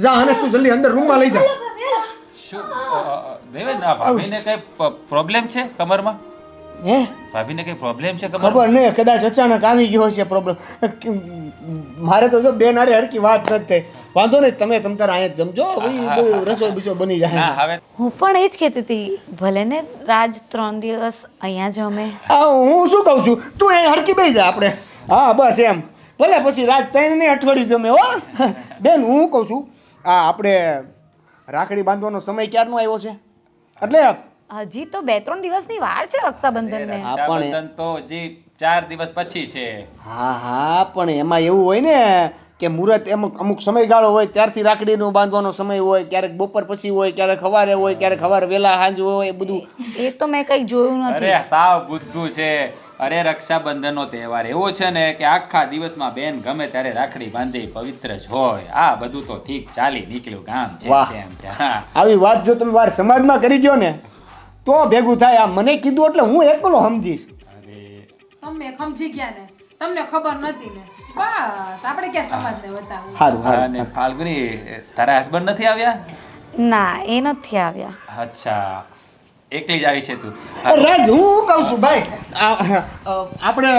જા અને તું જલ્દી અંદર રૂમમાં લઈ જા. શું દેવેન આ ભાભીને કઈ પ્રોબ્લેમ છે કમરમાં? હે ભાભીને કઈ પ્રોબ્લેમ છે ખબર કમરમાં? નહીં, કદાચ અચાનક આવી ગયો હશે પ્રોબ્લેમ. મારે તો જો બેન હારે હરકી વાત નથી થઈ. વાંધો નહીં, તમે તમતાર અહીંયા જ જમજો. બધું રસોઈ બીસો બની જાય. ના હવે હું પણ એ જ કહેતી હતી ભલે ને રાજ 3 દિવસ અહીંયા જમે. હું શું કહું છું, તું અહીં હરકી બેસી જા આપણે. હા બસ એમ. ભલે પછી રાત 3 ને અઠવાડિયું જમે હો. બેન હું કહું છું, આપણે રાખડી બાંધવાનો સમય ક્યારનો આવ્યો છે? એટલે હજી તો 2-3 દિવસની વાર છે રક્ષાબંધનને. રક્ષાબંધન તો હજી 4 દિવસ પછી છે. હા પણ એમાં એવું હોય ને કે મુહૂર્ત અમુક સમયગાળો હોય, ત્યારથી રાખડીનો બાંધવાનો સમય હોય, ક્યારેક બપોર પછી હોય, ક્યારેક સવારે હોય, ક્યારેક સવારે વહેલા સાંજ હોય, એ બધું. એ તો મેં કંઈ જોયું નથી. અરે સાવ બુદ્ધુ છે. અરે રક્ષાબંધનનો તહેવાર એવો છે ને કે આખા દિવસમાં બેન ગમે ત્યારે રાખડી બાંધી પવિત્ર જ હોય. આ બધું તો ઠીક ચાલી નીકળ્યું કામ છે વાહ. તેમ છે. હા આવી વાત જો તમે વાર સમાજમાં કરી દો ને તો ભેગું થાય. આ મને કીધું એટલે હું એકલો સમજીશ. તમે સમજી ગયા ને, તમને ખબર નથી ને, બસ આપણે ક્યાં સમાજને બતાવવું. સારું સારું. અને ફાલ્ગુની તારા હસબન્ડ નથી આવ્યા? ના એ નથી આવ્યા. અચ્છા એકલી જ આવી છે તું? રાજ હું કહું છું ભાઈ, આપણે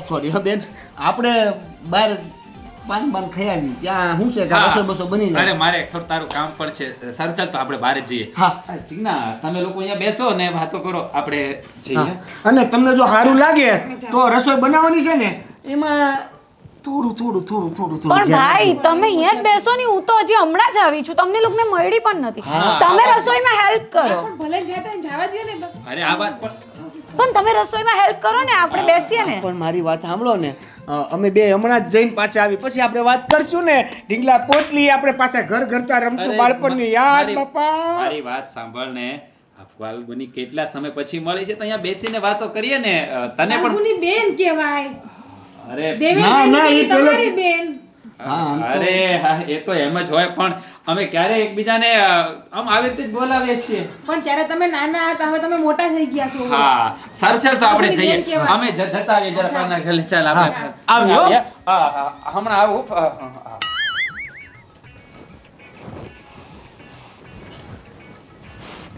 સોરી હા બેન, આપણે બહાર પાન ખાઈ આવી ત્યાં શું છે કે હા. રસોઈ બસો બની જાય. અરે મારે થોડું તારું કામ પણ છે. સારું ચાલ તો આપણે બહાર જ જઈએ. હા. ચીકના તમે લોકો અહીંયા બેસો ને વાતો કરો, આપણે જઈએ. હા. અને તમને જો સારું લાગે તો રસોઈ બનાવવાની છે ને એમાં થોડું પણ ભાઈ તમે અહીંયા જ બેસો ને, હું તો હજી હમણાં જ આવી છું, તમને લોકોને મળી પણ નથી. તમે રસોઈમાં હેલ્પ કરો. પણ ભલે જતા જવા દો ને તો. અરે આ વાત પણ પણ તમે રસોઈમાં હેલ્પ કરો ને, આપણે બેસીએ ને. પણ મારી વાત સાંભળો ને, અમે બે હમણાં જ જઈને પાછા આવી પછી આપણે વાત કરશું ને. ઢીંગલા પોટલી આપણે પાછા ઘર ઘરતા રમતું બાળપણની યાદ. બાપા મારી વાત સાંભળ ને. ફાલ્ગુની કેટલા સમય પછી મળી છે તો અહીંયા બેસીને વાતો કરીએ ને. તને પણ ફાલ્ગુની બેન કહેવાય. અરે ના, દેવેનભાઈ ના, ની એ તમારી પેલો- બેન. અરે હા, એ તો એમ જ હોય પણ અમે ક્યારે એકબીજાને આમ આવી રીતે જ બોલાવીએ છીએ. પણ ત્યારે તમે નાના હતા, હવે તમે મોટા થઈ ગયા છો. હા સારું ચાલ તો આપણે ફાલ્ગુની બેન જઈએ. કહેવાય. અમે જતા આવીએ જરા પાના ઘરે. ચાલ આપણે આવ્યો? આવીએ. હા, હમણાં આવું.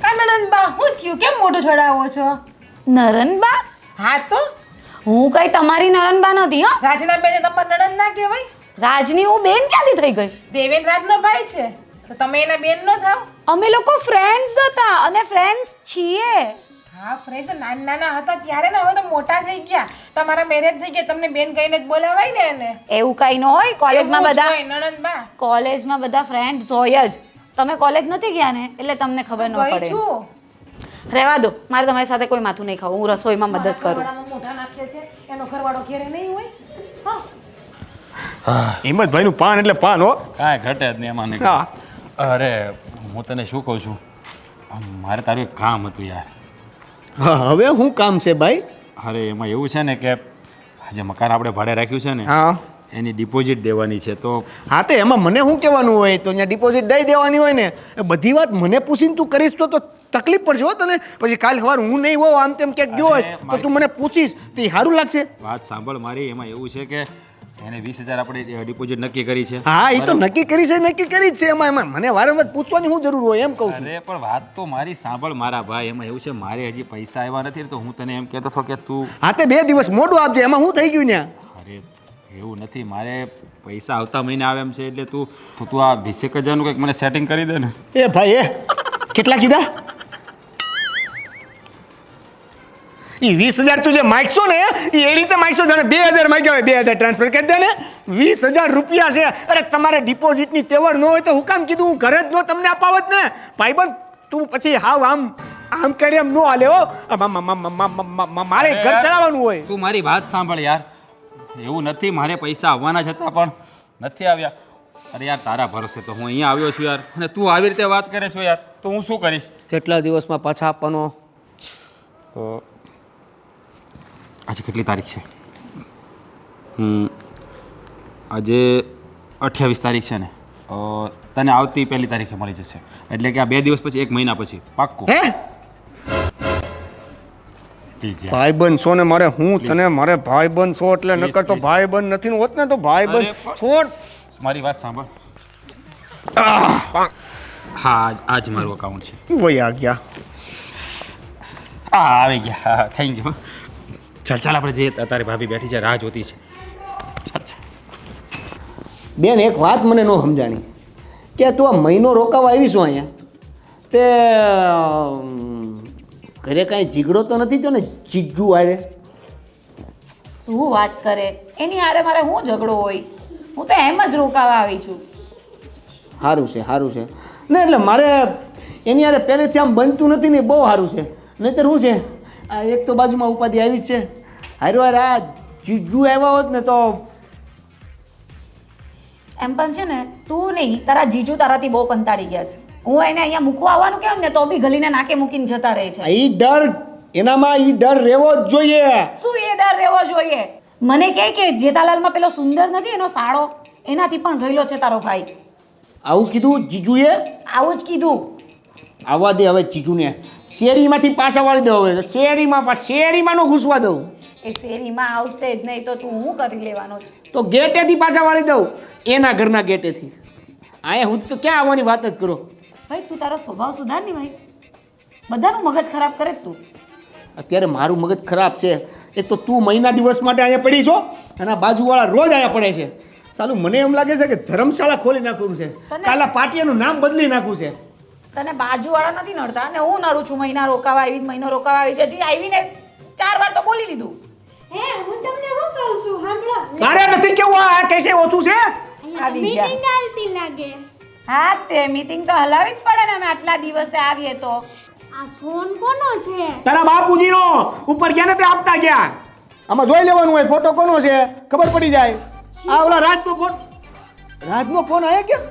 કાનનબા હું થયું, કેમ મોઢું છોડાવો છો? નરનબા? હા તો હું કઈ તમારી નરનબા નથી હો. રાજના બેન તમાર નણંદ ના કહેવાય? રાજની હું બેન ક્યાંથી થઈ ગઈ? દેવેન રાજનો ભાઈ છે તો તમે એના બેન નો થાવ. અમે લોકો ફ્રેન્ડ્સ હતા અને ફ્રેન્ડ્સ છીએ. હા ફ્રેન્ડ નાના નાના હતા ત્યારે ને, હવે તો મોટા થઈ ગયા, તમારા મેરેજ થઈ ગયા, તમને બેન કહીને જ બોલાવાય ને એને. એવું કઈ ન હોય. કોલેજમાં એવું જ બધા હોય, નણંદબા. કોલેજમાં બધા ફ્રેન્ડ્સ હોય જ. તમે કોલેજ નથી ગયા ને એટલે તમને ખબર ન ગઈ પડે. છું. રહેવા દો, મારે તમારી સાથે કોઈ માથું નહીં ખાવું. હું રસોઈમાં મદદ કરું. ઘરવાળામાં મોઢા નાખે છે, એનો ઘરવાળો ઘેરે નહીં હોય. હા હિંમતભાઈનું પાન એટલે પાન હો. કાંઈ ઘટે જ નહીં એમાં. હા. અરે હું તને શું કહું છું, મારે તારું એક કામ હતું યાર. હા હવે શું કામ છે ભાઈ? અરે એમાં એવું છે ને કે આજે મકાન આપણે ભાડે રાખ્યું છે ને, હા એની ડિપોઝિટ દેવાની છે તો હા તો એમાં મને શું કહેવાનું હોય તો અહીંયા ડિપોઝિટ દઈ દેવાની હોય ને એ બધી વાત મને પૂછીને તું કરીશ તો તકલીફ પડશે હો તને પછી કાલ સવાર હું નહીં હોઉં આમ તેમ ક્યાંક ગયો હશે તો તું મને પૂછીશ તો એ સારું લાગશે વાત સાંભળ મારી એમાં એવું છે કે એને 20,000 આપણે ડિપોઝિટ નક્કી કરી છે હા એ તો નક્કી કરી છે જ છે એમાં મને વારંવાર પૂછવાની શું જરૂર હોય એમ કહું છું અરે પણ વાત તો મારી સાંભળ મારા ભાઈ એમાં એવું છે મારે હજી પૈસા આવ્યા નથી તો હું તને એમ કહેતો હતો કે તું હા તે 2 દિવસ મોડું આપજે એમાં શું થઈ ગયું ને અરે એવું નથી મારે પૈસા આવતા મહિને આવે એમ છે એટલે તું આ 20,000 કંઈક મને સેટિંગ કરી દે ને એ ભાઈ એ કેટલા કીધા એ 20,000 તું જે માગશો ને એ રીતે માગશો જાણે 2,000 માગ્યા હોય 2,000 ટ્રાન્સફર કરી દે ને 20,000 રૂપિયા છે અરે તમારે ડિપોઝિટની તેવડ ન હોય તો હું કામ કીધું હું ઘરે જ ન તમને અપાવત ને ભાઈબંધ તું પછી હાવ આમ કરી એમ ન હાલે હો મારે ઘર ચલાવવાનું હોય તું મારી વાત સાંભળ યાર એવું નથી મારે પૈસા આવવાના છતાં પણ નથી આવ્યા અરે યાર તારા ભરોસે તો હું અહીંયા આવ્યો છું યાર અને તું આવી રીતે વાત કરે છો યાર તો હું શું કરીશ કેટલા દિવસમાં પાછા આપવાનો આજે કેટલી તારીખ છે આજે 28 તારીખ છે ને તને આવતી 1 તારીખે મળી જશે એટલે કે આ 2 દિવસ પછી 1 મહિના પછી પાક્કું હે પ્લીઝ યાર ભાઈબંધ છો ને મારે હું તને મારે ભાઈબંધ છો એટલે Please, નકર તો please. ભાઈબંધ નથી હોત ને તો અરે ભાઈબંધ પણ- છોડ મારી વાત સાંભળ હા આજ મારું અકાઉન્ટ છે વહી આ ગયા આવી ગયા હા થેન્ક યુ ચાલ આપણે જઈએ તારી ભાભી બેઠી છે રાહ જોતી છે ચાલ બેન એક વાત મને ન સમજાણી કે તું આ મહિનો રોકાવા આવી છું અહીંયા તે ઘરે કાંઈ જીગડો તો નથી તો ને જીજ્જુ આરે શું વાત કરે એની હારે મારે શું ઝઘડો હોય હું તો એમ જ રોકાવા આવી છું સારું છે ને એટલે મારે એની હારે પહેલેથી આમ બનતું નથી ને બહુ સારું છે નહીંતર શું છે આ એક તો બાજુમાં ઉપાધિ આવી જ છે હારો હાર આ જીજ્જુ આવ્યા હોત ને તો એમ પણ છે ને તું નહીં તારા જીજુ તારાથી બહુ કંટાળી ગયા છે હું એને અહીંયા મૂકવા આવવાનું કેમ ને તો બી ગલીને નાકે મૂકીને જતા રહે છે એ ડર એનામાં એ ડર રહેવો જ જોઈએ શું એ દર રહેવો જોઈએ મને કહે કે જેઠાલાલમાં પેલો સુંદર નથી એનો સાળો એનાથી પણ ગયેલો છે તારો ભાઈ આવું કીધું જીજુએ આવું જ કીધું આવવા દે હવે જીજુને શેરીમાંથી પાછા વાળી દો હવે શેરીમાં નો ઘૂસવા દઉં એ શેરીમાં આવશે જ નહીં તો તું હું કરી લેવાનો છે તો ગેટેથી પાછા વાળી દઉં એના ઘરના ગેટેથી અહીંયા હું તો ક્યાં આવવાની વાત જ કરો ભાઈ તું તારો સ્વભાવ સુધાર ને ભાઈ બધાનું મગજ ખરાબ કરે જ તું અત્યારે મારું મગજ ખરાબ છે એક તો તું મહિના દિવસ માટે અહીંયા પડી છો અને આ બાજુવાળા રોજ અહીંયા પડે છે સાલું મને એમ લાગે છે કે ધર્મશાળા ખોલી નાખવું છે કાલા પાટિયાનું નામ બદલી નાખવું છે તને બાજુવાળા નથી નડતા અને હું નડું છું મહિનો રોકાવા આવી હજી આવીને 4 વાર તો બોલી લીધું હે હું તમને શું કહું છું સાંભળો તારે નથી કેવું આ કૈસે ઓછું છે આવી ગયા. મીટિંગ આલતી લાગે હા તે મીટિંગ તો હલાવી જ પડે ને અમે આટલા દિવસે આવીએ તો આ ફોન કોનો છે તારા બાપુજીનો ઉપર ગયા ને તે આપતા ગયા આમાં જોઈ લેવાનું હોય ફોટો કોનો છે ખબર પડી જાય આ ઓલા રાજનો ફોન આયા કેમ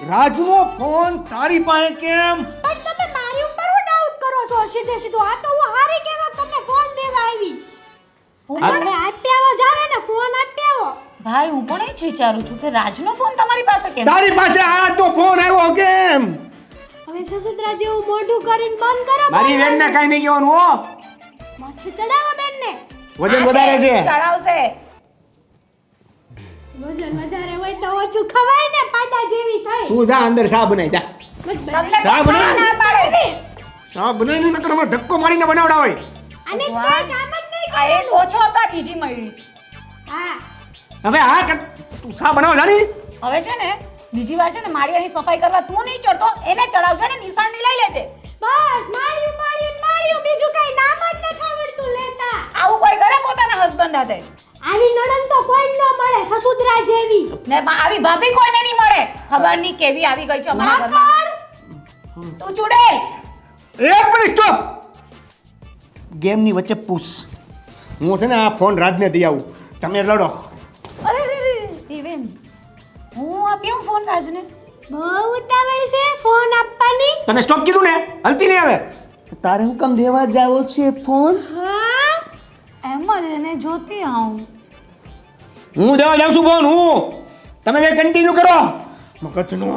રાજનો ફોન તારી પાસે કેમ પણ તમે મારી ઉપર હું ડાઉટ કરો છો સીધું આ તો હું હારી કેવા તમને ફોન દેવા આવી હવે આટ્યાવો જાવે ને ફોન આટ્યાવો ભાઈ હું પણ એ જ વિચારું છું કે રાજનો ફોન તમારી પાસે કેમ તારી પાસે આજનો ફોન આવ્યો કેમ હવે સસુત્રા જેવું મોઢું કરીને બંધ કરો મારી બેનને કાઈ નહીં કહેવાનું હો માથે ચડાવો બેનને વજન વધારે છે ચડાવશે વજન વધારે હોય તો ઓછું ખવાય ને પાડા જેવી થાય તું જા અંદર શા બનાય જા તમને શા કોણ બનાય ના પાડે શા બનાય ને નકર ધક્કો મારીને બનાવડા હોય અને કઈ કામ જ નહીં આ એક ઓછો હતો આ બીજી મળી છે હા હવે હા કે તું શા બનાવ જાની હવે છે ને બીજી વાર છે ને માળિયાની સફાઈ કરવા તું નહીં ચડતો એને ચડાવજો ને નિશાળની લઈ લેજે બસ માળ્યું બીજું કઈ નામ જ નથી આવડતું લેતા આવું કોઈ કરે પોતાના હસબન્ડ હાથે આવી નણંદ તો કોઈ ન મળે સસુદરા જેવી ને આવી ભાભી કોઈને નહીં મળે ખબર નહીં કેવી આવી ગઈ છે અમારા ઘરમાં તું ચૂડેલ એક મિનિટ સ્ટોપ ગેમની વચ્ચે પૂછ હું છે ને આ ફોન રાજને દઈ આવું તમે લડો અરે રે રે દેવેન હું આપ્યો ફોન રાજને બહુ ઉતાવળ છે ફોન આપવાની તને સ્ટોપ કીધું ને હલતી નહીં હવે તારે હું કામ દેવા જાવો છે ફોન હા એમ જ એને જોતી આવું હું દેવા જાઉં છું ફોન હું. તમે બે કન્ટિન્યુ કરો. મગજનો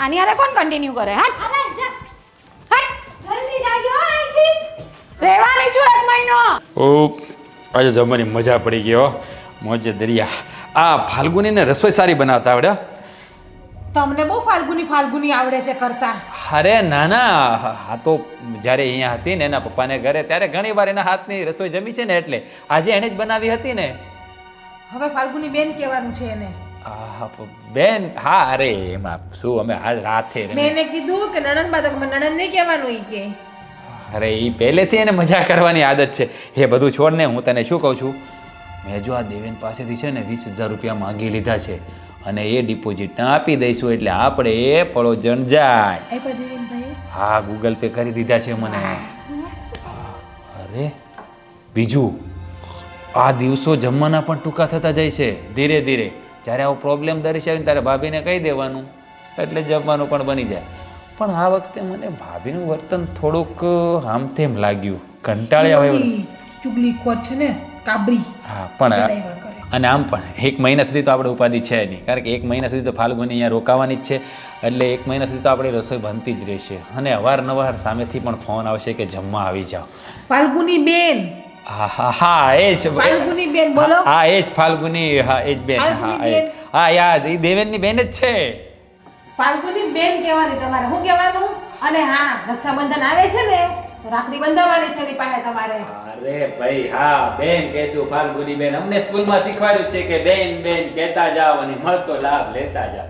આની હારે કોણ કન્ટિન્યુ કરે હા અરે જા હટ જલ્દી જાજો અહીંથી રહેવાની છું 1 મહિનો. ઓ આજે જમવાની મજા પડી ગયો મોજે દરિયા. આ ફાલ્ગુનીને રસોઈ સારી બનાવતા આવડે. તમને બહુ ફાલ્ગુની આવડે છે કરતા. અરે ના ના હા તો જ્યારે અહીંયા હતી ને એના પપ્પાને ઘરે ત્યારે ઘણી વાર એના હાથની રસોઈ જમી છે ને એટલે આજે એને જ બનાવી હતી ને. હવે ફાલ્ગુની બેન કહેવાનું છે એને. આહ, બેન હા અરે એમાં શું અમે આજ રાતે મેં એને કીધું કે નણંદ બા તો મને નણંદ નહીં કહેવાનું ઈ કે. અરે એ પહેલેથી એને મજા કરવાની આદત છે. એ બધું છોડ ને હું તને શું કહું છું મેં જો આ દેવેન પાસેથી છે ને 20,000 રૂપિયા માંગી લીધા છે અને એ ડિપોઝિટ ના આપી દઈશું એટલે આપણે એ ફળો જણ જાય. આપ્યા દેવેનભાઈ? હા ગૂગલ પે કરી દીધા છે મને. અરે બીજું આ દિવસો જમવાના પણ ટૂંકા થતા જાય છે ધીરે ધીરે. જ્યારે આવો પ્રોબ્લેમ દર્શાવે ને ત્યારે ભાભીને કહી દેવાનું એટલે જમવાનું પણ બની જાય. પણ આ વખતે મને ભાભીનું વર્તન થોડુંક આમ તેમ લાગ્યું કંટાળ્યા હોય એવું. ચુગલીખોર છે ને કાબરી. હા પણ ચડાવ્યા કરે. અને આમ પણ 1 મહિના સુધી તો આપણે ઉપાધિ છે નહીં કારણ કે 1 મહિના સુધી તો ફાલ્ગુની અહીંયા રોકાવાની જ છે એટલે 1 મહિના સુધી તો આપણી રસોઈ બનતી જ રહેશે અને અવારનવાર સામેથી પણ ફોન આવશે કે જમવા આવી જાઓ. ફાલ્ગુની બેન. હા હા હા એ જ ફાલ્ગુની બેન બોલો. હા એ જ ફાલ્ગુની હા એ જ બેન હા ફાલ્ગુની એ બેન. હા યાદ એ દેવેનની બેન જ છે. ફાલ્ગુની બેન કહેવાની તમારે શું કહેવાનું? અને હા રક્ષાબંધન આવે છે ને તો રાખડી બંધાવવાની છે એની પાસે તમારે. અરે ભાઈ હા બેન કહેશું ફાલ્ગુની બેન અમને સ્કૂલમાં શીખવાડ્યું છે કે બેન બેન કહેતા જાવ અને મળતો લાભ લેતા જાવ.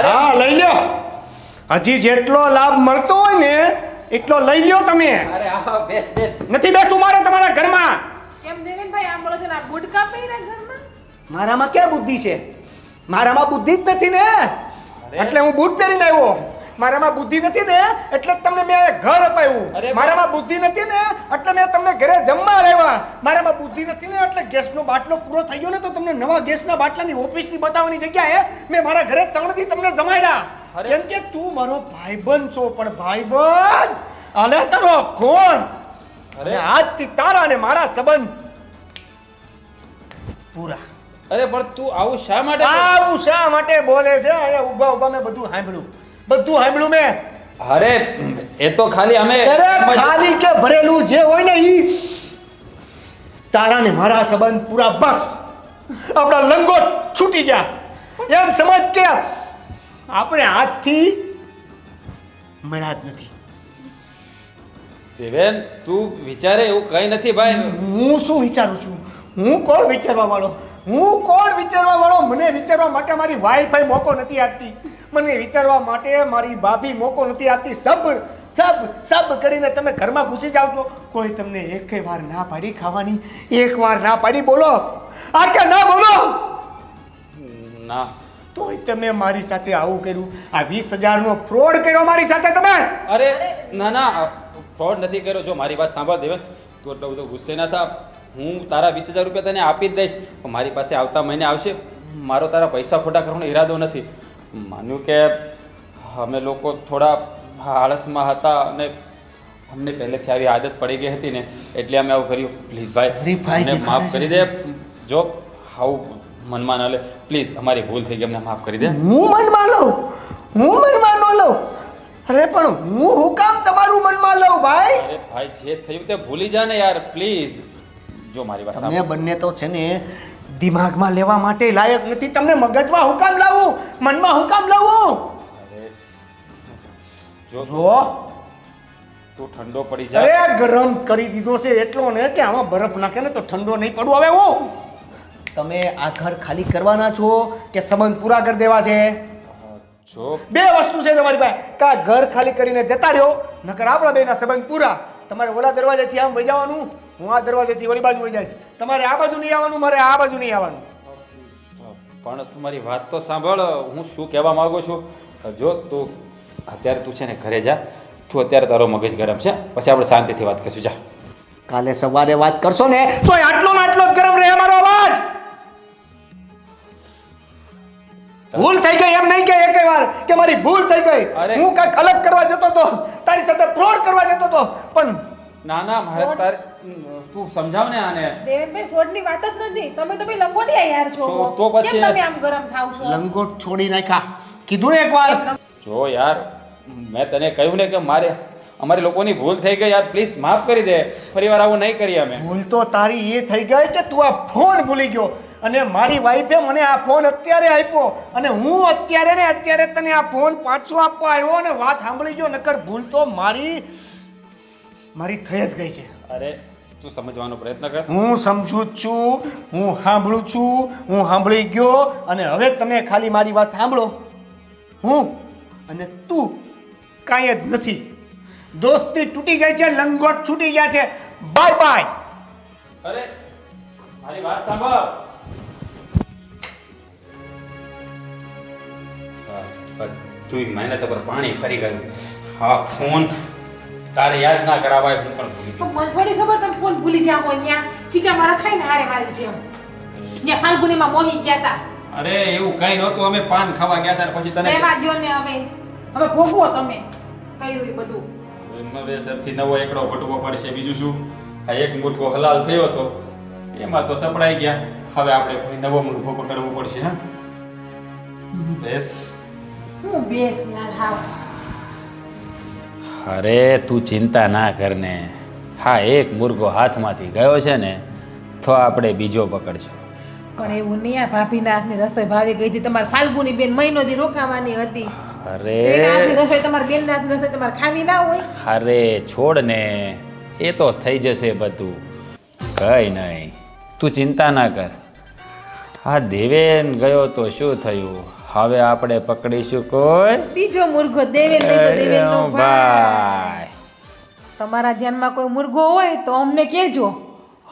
હા લઈ લ્યો. હજી જેટલો લાભ મળતો હોય ને એટલો લઈ લ્યો તમે. અરે આવો બેસ બેસ. નથી બેસવું મારે તમારા ઘરમાં. કેમ દેવેનભાઈ આમ બોલો છો ને આ ગુડકા પહેર્યા ઘરમાં? મારામાં ક્યાં બુદ્ધિ છે? મારામાં બુદ્ધિ જ નથી ને એટલે હું બૂટ પહેરીને આવ્યો. મારામાં બુદ્ધિ નથી ને એટલે જ તમને મેં ઘર અપાવ્યું. મારામાં બુદ્ધિ નથી ને એટલે મેં તમને ઘરે જમવા લાવ્યા. મારામાં બુદ્ધિ નથી ને એટલે ગેસનો બાટલો પૂરો થઈ ગયો ને તો તમને નવા ગેસના બાટલાની ઓફિસની બતાવવાની જગ્યાએ મેં મારા ઘરે 3 દી તમને જમાડ્યા. કેમ કે તું મારો ભાઈબંધ છો પણ ભાઈબંધ આલે તારો ફોન. અરે આજથી તારા અને મારા સંબંધ પૂરા. અરે પણ તું આવું શા માટે આવું શા માટે બોલે છે? અહીંયા ઊભા ઊભા મેં બધું સાંભળ્યું મેં. અરે એ તો ખાલી અમે અરે ખાલી કે ભરેલું જે હોય ને ઈ તારા ને મારા સંબંધ પૂરા બસ. આપણા લંગોટ છૂટી ગયા એમ સમજ કે આપણે આજથી મળ્યા જ નથી. દેવેન તું વિચારે એવું કઈ નથી ભાઈ. હું શું વિચારું છું? હું કોણ વિચારવા વાળો? મને વિચારવા માટે મારી વાઈફાઈ મોકો નથી આપતી. મને વિચારવા માટે મારી ભાભી મોકો નથી આપતી. સબ કરીને તમે ઘરમાં ઘૂસી જાવ છો. કોઈ તમને એકે વાર ના પાડી ખાવાની? એક વાર ના પાડી બોલો? આ કે ના બોલો? ના તોય તમે મારી સાથે આવું કર્યું. આ 20,000 નો ફ્રોડ કર્યો મારી સાથે તમે. અરે ના ના ફ્રોડ નથી કર્યો. જો મારી વાત સાંભળ દેવેન તું એટલો બધો ગુસ્સે ના થા. હું તારા 20,000 રૂપિયા તને આપી જ દઈશ પણ મારી પાસે આવતા મહિને આવશે. મારો તારા પૈસા ખોટા કરવાનો ઈરાદો નથી. માન્યું કે અમે લોકો થોડા આળસમાં હતા અને અમને પહેલેથી આવી આદત પડી ગઈ હતી ને એટલે અમે આવું કર્યું. પ્લીઝ ભાઈ અમને માફ કરી દે. જો આવું મનમાં ન લે પ્લીઝ. અમારી ભૂલ થઈ ગઈ અમને માફ કરી દે. હું મનમાં લઉં? અરે પણ હું કામ તમારું મનમાં લઉં ભાઈ? અરે ભાઈ જે થયું તે ભૂલી જા ને યાર પ્લીઝ. જો મારી વાત તમે બંને તો છે ને દિમાગમાં લેવા માટે લાયક નથી. તમને મગજમાં હું કામ લાવું? મનમાં હું કામ લાવું? જો જો તું ઠંડો પડી જા. અરે ગરમ કરી દીધો છે એટલો ને કે આમાં બરફ નાખે ને તો ઠંડો નહીં પડવું. હવે હું તમે આ ઘર ખાલી કરવાના છો કે સંબંધ પૂરા કરી દેવા છે? જો બે વસ્તુ છે તમારી પાસે. કા ઘર ખાલી કરીને જતા રહ્યો નકર આપણા બેના સંબંધ પૂરા. તમારે ઓલા દરવાજેથી આમ વહી જવાનું, હું આ દરવાજેથી ઓલી બાજુ વહી જાય છે. તમારે આ બાજુ નહીં આવવાનું, મારે આ બાજુ નહીં આવવાનું. પણ તમારી વાત તો સાંભળ. હું શું કહેવા માંગુ છું જો તું અત્યારે તું છે ને ઘરે જા. તું અત્યારે તારો મગજ ગરમ છે પછી આપણે શાંતિથી વાત કરીશું. જા કાલે સવારે વાત કરશો ને તો આટલો ને આટલો જ ગરમ રહે મારો અવાજ. ભૂલ થઈ ગઈ એમ નહીં કે એક વાર કે મારી ભૂલ થઈ ગઈ. હું કાંઈક અલગ કરવા જતો હતો, તારી સાથે ફ્રોડ કરવા જતો હતો પણ ના ના મારે તારે તું સમજાવ ને આને દેવેનભાઈ ફ્રોડની વાત જ નથી. તમે તો ભાઈ લંગોટિયા યાર છો. તો પછી- કેમ તમે આમ ગરમ થાવ છો? લંગોટ છોડી નાખ્યા કીધું ને એકવાર. જો યાર મેં તને કહ્યું ને કે અમારી લોકોની ભૂલ થઈ ગઈ યાર, પ્લીઝ માફ કરી દે, ફરીવાર આવું નહીં કરીએ અમે. ભૂલ તો તારી એ થઈ ગઈ કે તું આ ફોન ભૂલી ગયો અને મારી વાઈફે મને આ ફોન અત્યારે આપ્યો અને હું અત્યારે ને અત્યારે તને આ ફોન પાછો આપવા આવ્યો અને વાત સાંભળી ગયો. નકર ભૂલ તો મારી થઈ જ ગઈ છે. અરે તું સમજવાનો પ્રયત્ન કર. હું સમજુ જ છું, હું સાંભળું છું, હું સાંભળી ગયો અને હવે તમે ખાલી મારી વાત સાંભળો. હું અને તું કાંઈ જ નથી. દોસ્તી તૂટી ગઈ છે, લંગોટ છૂટી ગયા છે. Bye bye. અરે મારી વાત સાંભળ. તું મહેનત પર પાણી ફરી ગયું. હા ફોન તારે યાદ ના કરાવાય, હું પણ ભૂલી ગયો. પણ મને થોડી ખબર તમે ફોન ભૂલી જાવ હોય ત્યાં ખીચામાં રખાઈને હારે મારી જેમ ત્યાં ફાલ્ગુનીમાં મોહી ગયા હતા. અરે એવું કઈ નહોતું, અમે પાન ખાવા ગયા હતા ને પછી તને એમાં જો ને હવે ભોગવો તમે કર્યું એ બધું. હવે સરથી નવો એકડો ઘટવો પડશે, બીજું શું. આ એક મુર્ગો હલાલ થયો હતો એમાં તો સપડાઈ ગયા, હવે આપણે કોઈ નવો મુર્ગો પકડવો પડશે. હા બેસ. હું બેસ યાર હાવ. અરે તું ચિંતા ના કરને, હા એક મુર્ગો હાથમાંથી ગયો છે ને તો આપણે બીજો પકડશું. પણ એવું નહીં, આ ભાભીના હાથની રસોઈ ભાવી ગઈ હતી. તમારે ફાલ્ગુની બેન મહિનો દી રોકાવાની હતી. અરે એના હાથની રસોઈ તમારી બેનના હાથની રસોઈ તમારે ખાવી ના હોય? અરે છોડ ને, એ તો થઈ જશે બધું, કઈ નહીં, તું ચિંતા ના કર. હા દેવેન ગયો તો શું થયું, હવે આપણે પકડીશું કોઈ બીજો મુર્ગો દેવેન નહીં તો દેવેનનો ભાઈ. ભાઈ. તમારા ધ્યાનમાં કોઈ મુર્ગો હોય તો અમને કહેજો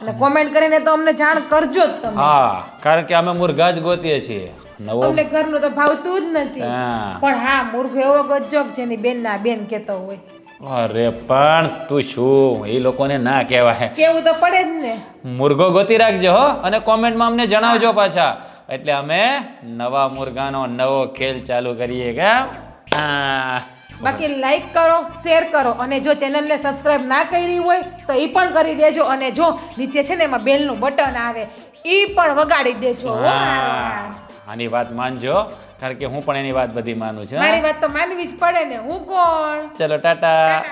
અને કોમેન્ટ કરીને તો અમને જાણ કરજો જ તમે. હા કારણ કે અમે મુર્ગા જ ગોતીએ છીએ. નવો અમને ઘરનું તો ભાવતું જ નથી. હા. પણ હા મુર્ગો એવો ગજ્જો કે જેની બેનના બેન કહેતો હોય. અરે પણ તું શું, એ લોકોને ના કહેવાય. કેવું તો પડે જ ને. મુર્ગો ગોતી રાખજો હો, અને કોમેન્ટમાં અમને જણાવજો પાછા, એટલે અમે નવા મુર્ગાનો નવો ખેલ ચાલુ કરીએ કે. બાકી લાઈક કરો, શેર કરો અને જો ચેનલને સબસ્ક્રાઇબ ના કરી હોય તો એ પણ કરી દેજો અને જો નીચે છે ને એમાં બેલનું બટન આવે એ પણ વગાડી દેજો. હો, હા, આની વાત માનજો, કારણ કે હું પણ એની વાત બધી માનું છું. મારી વાત તો માનવી જ પડે ને. હું કોણ? ચલો ટાટા.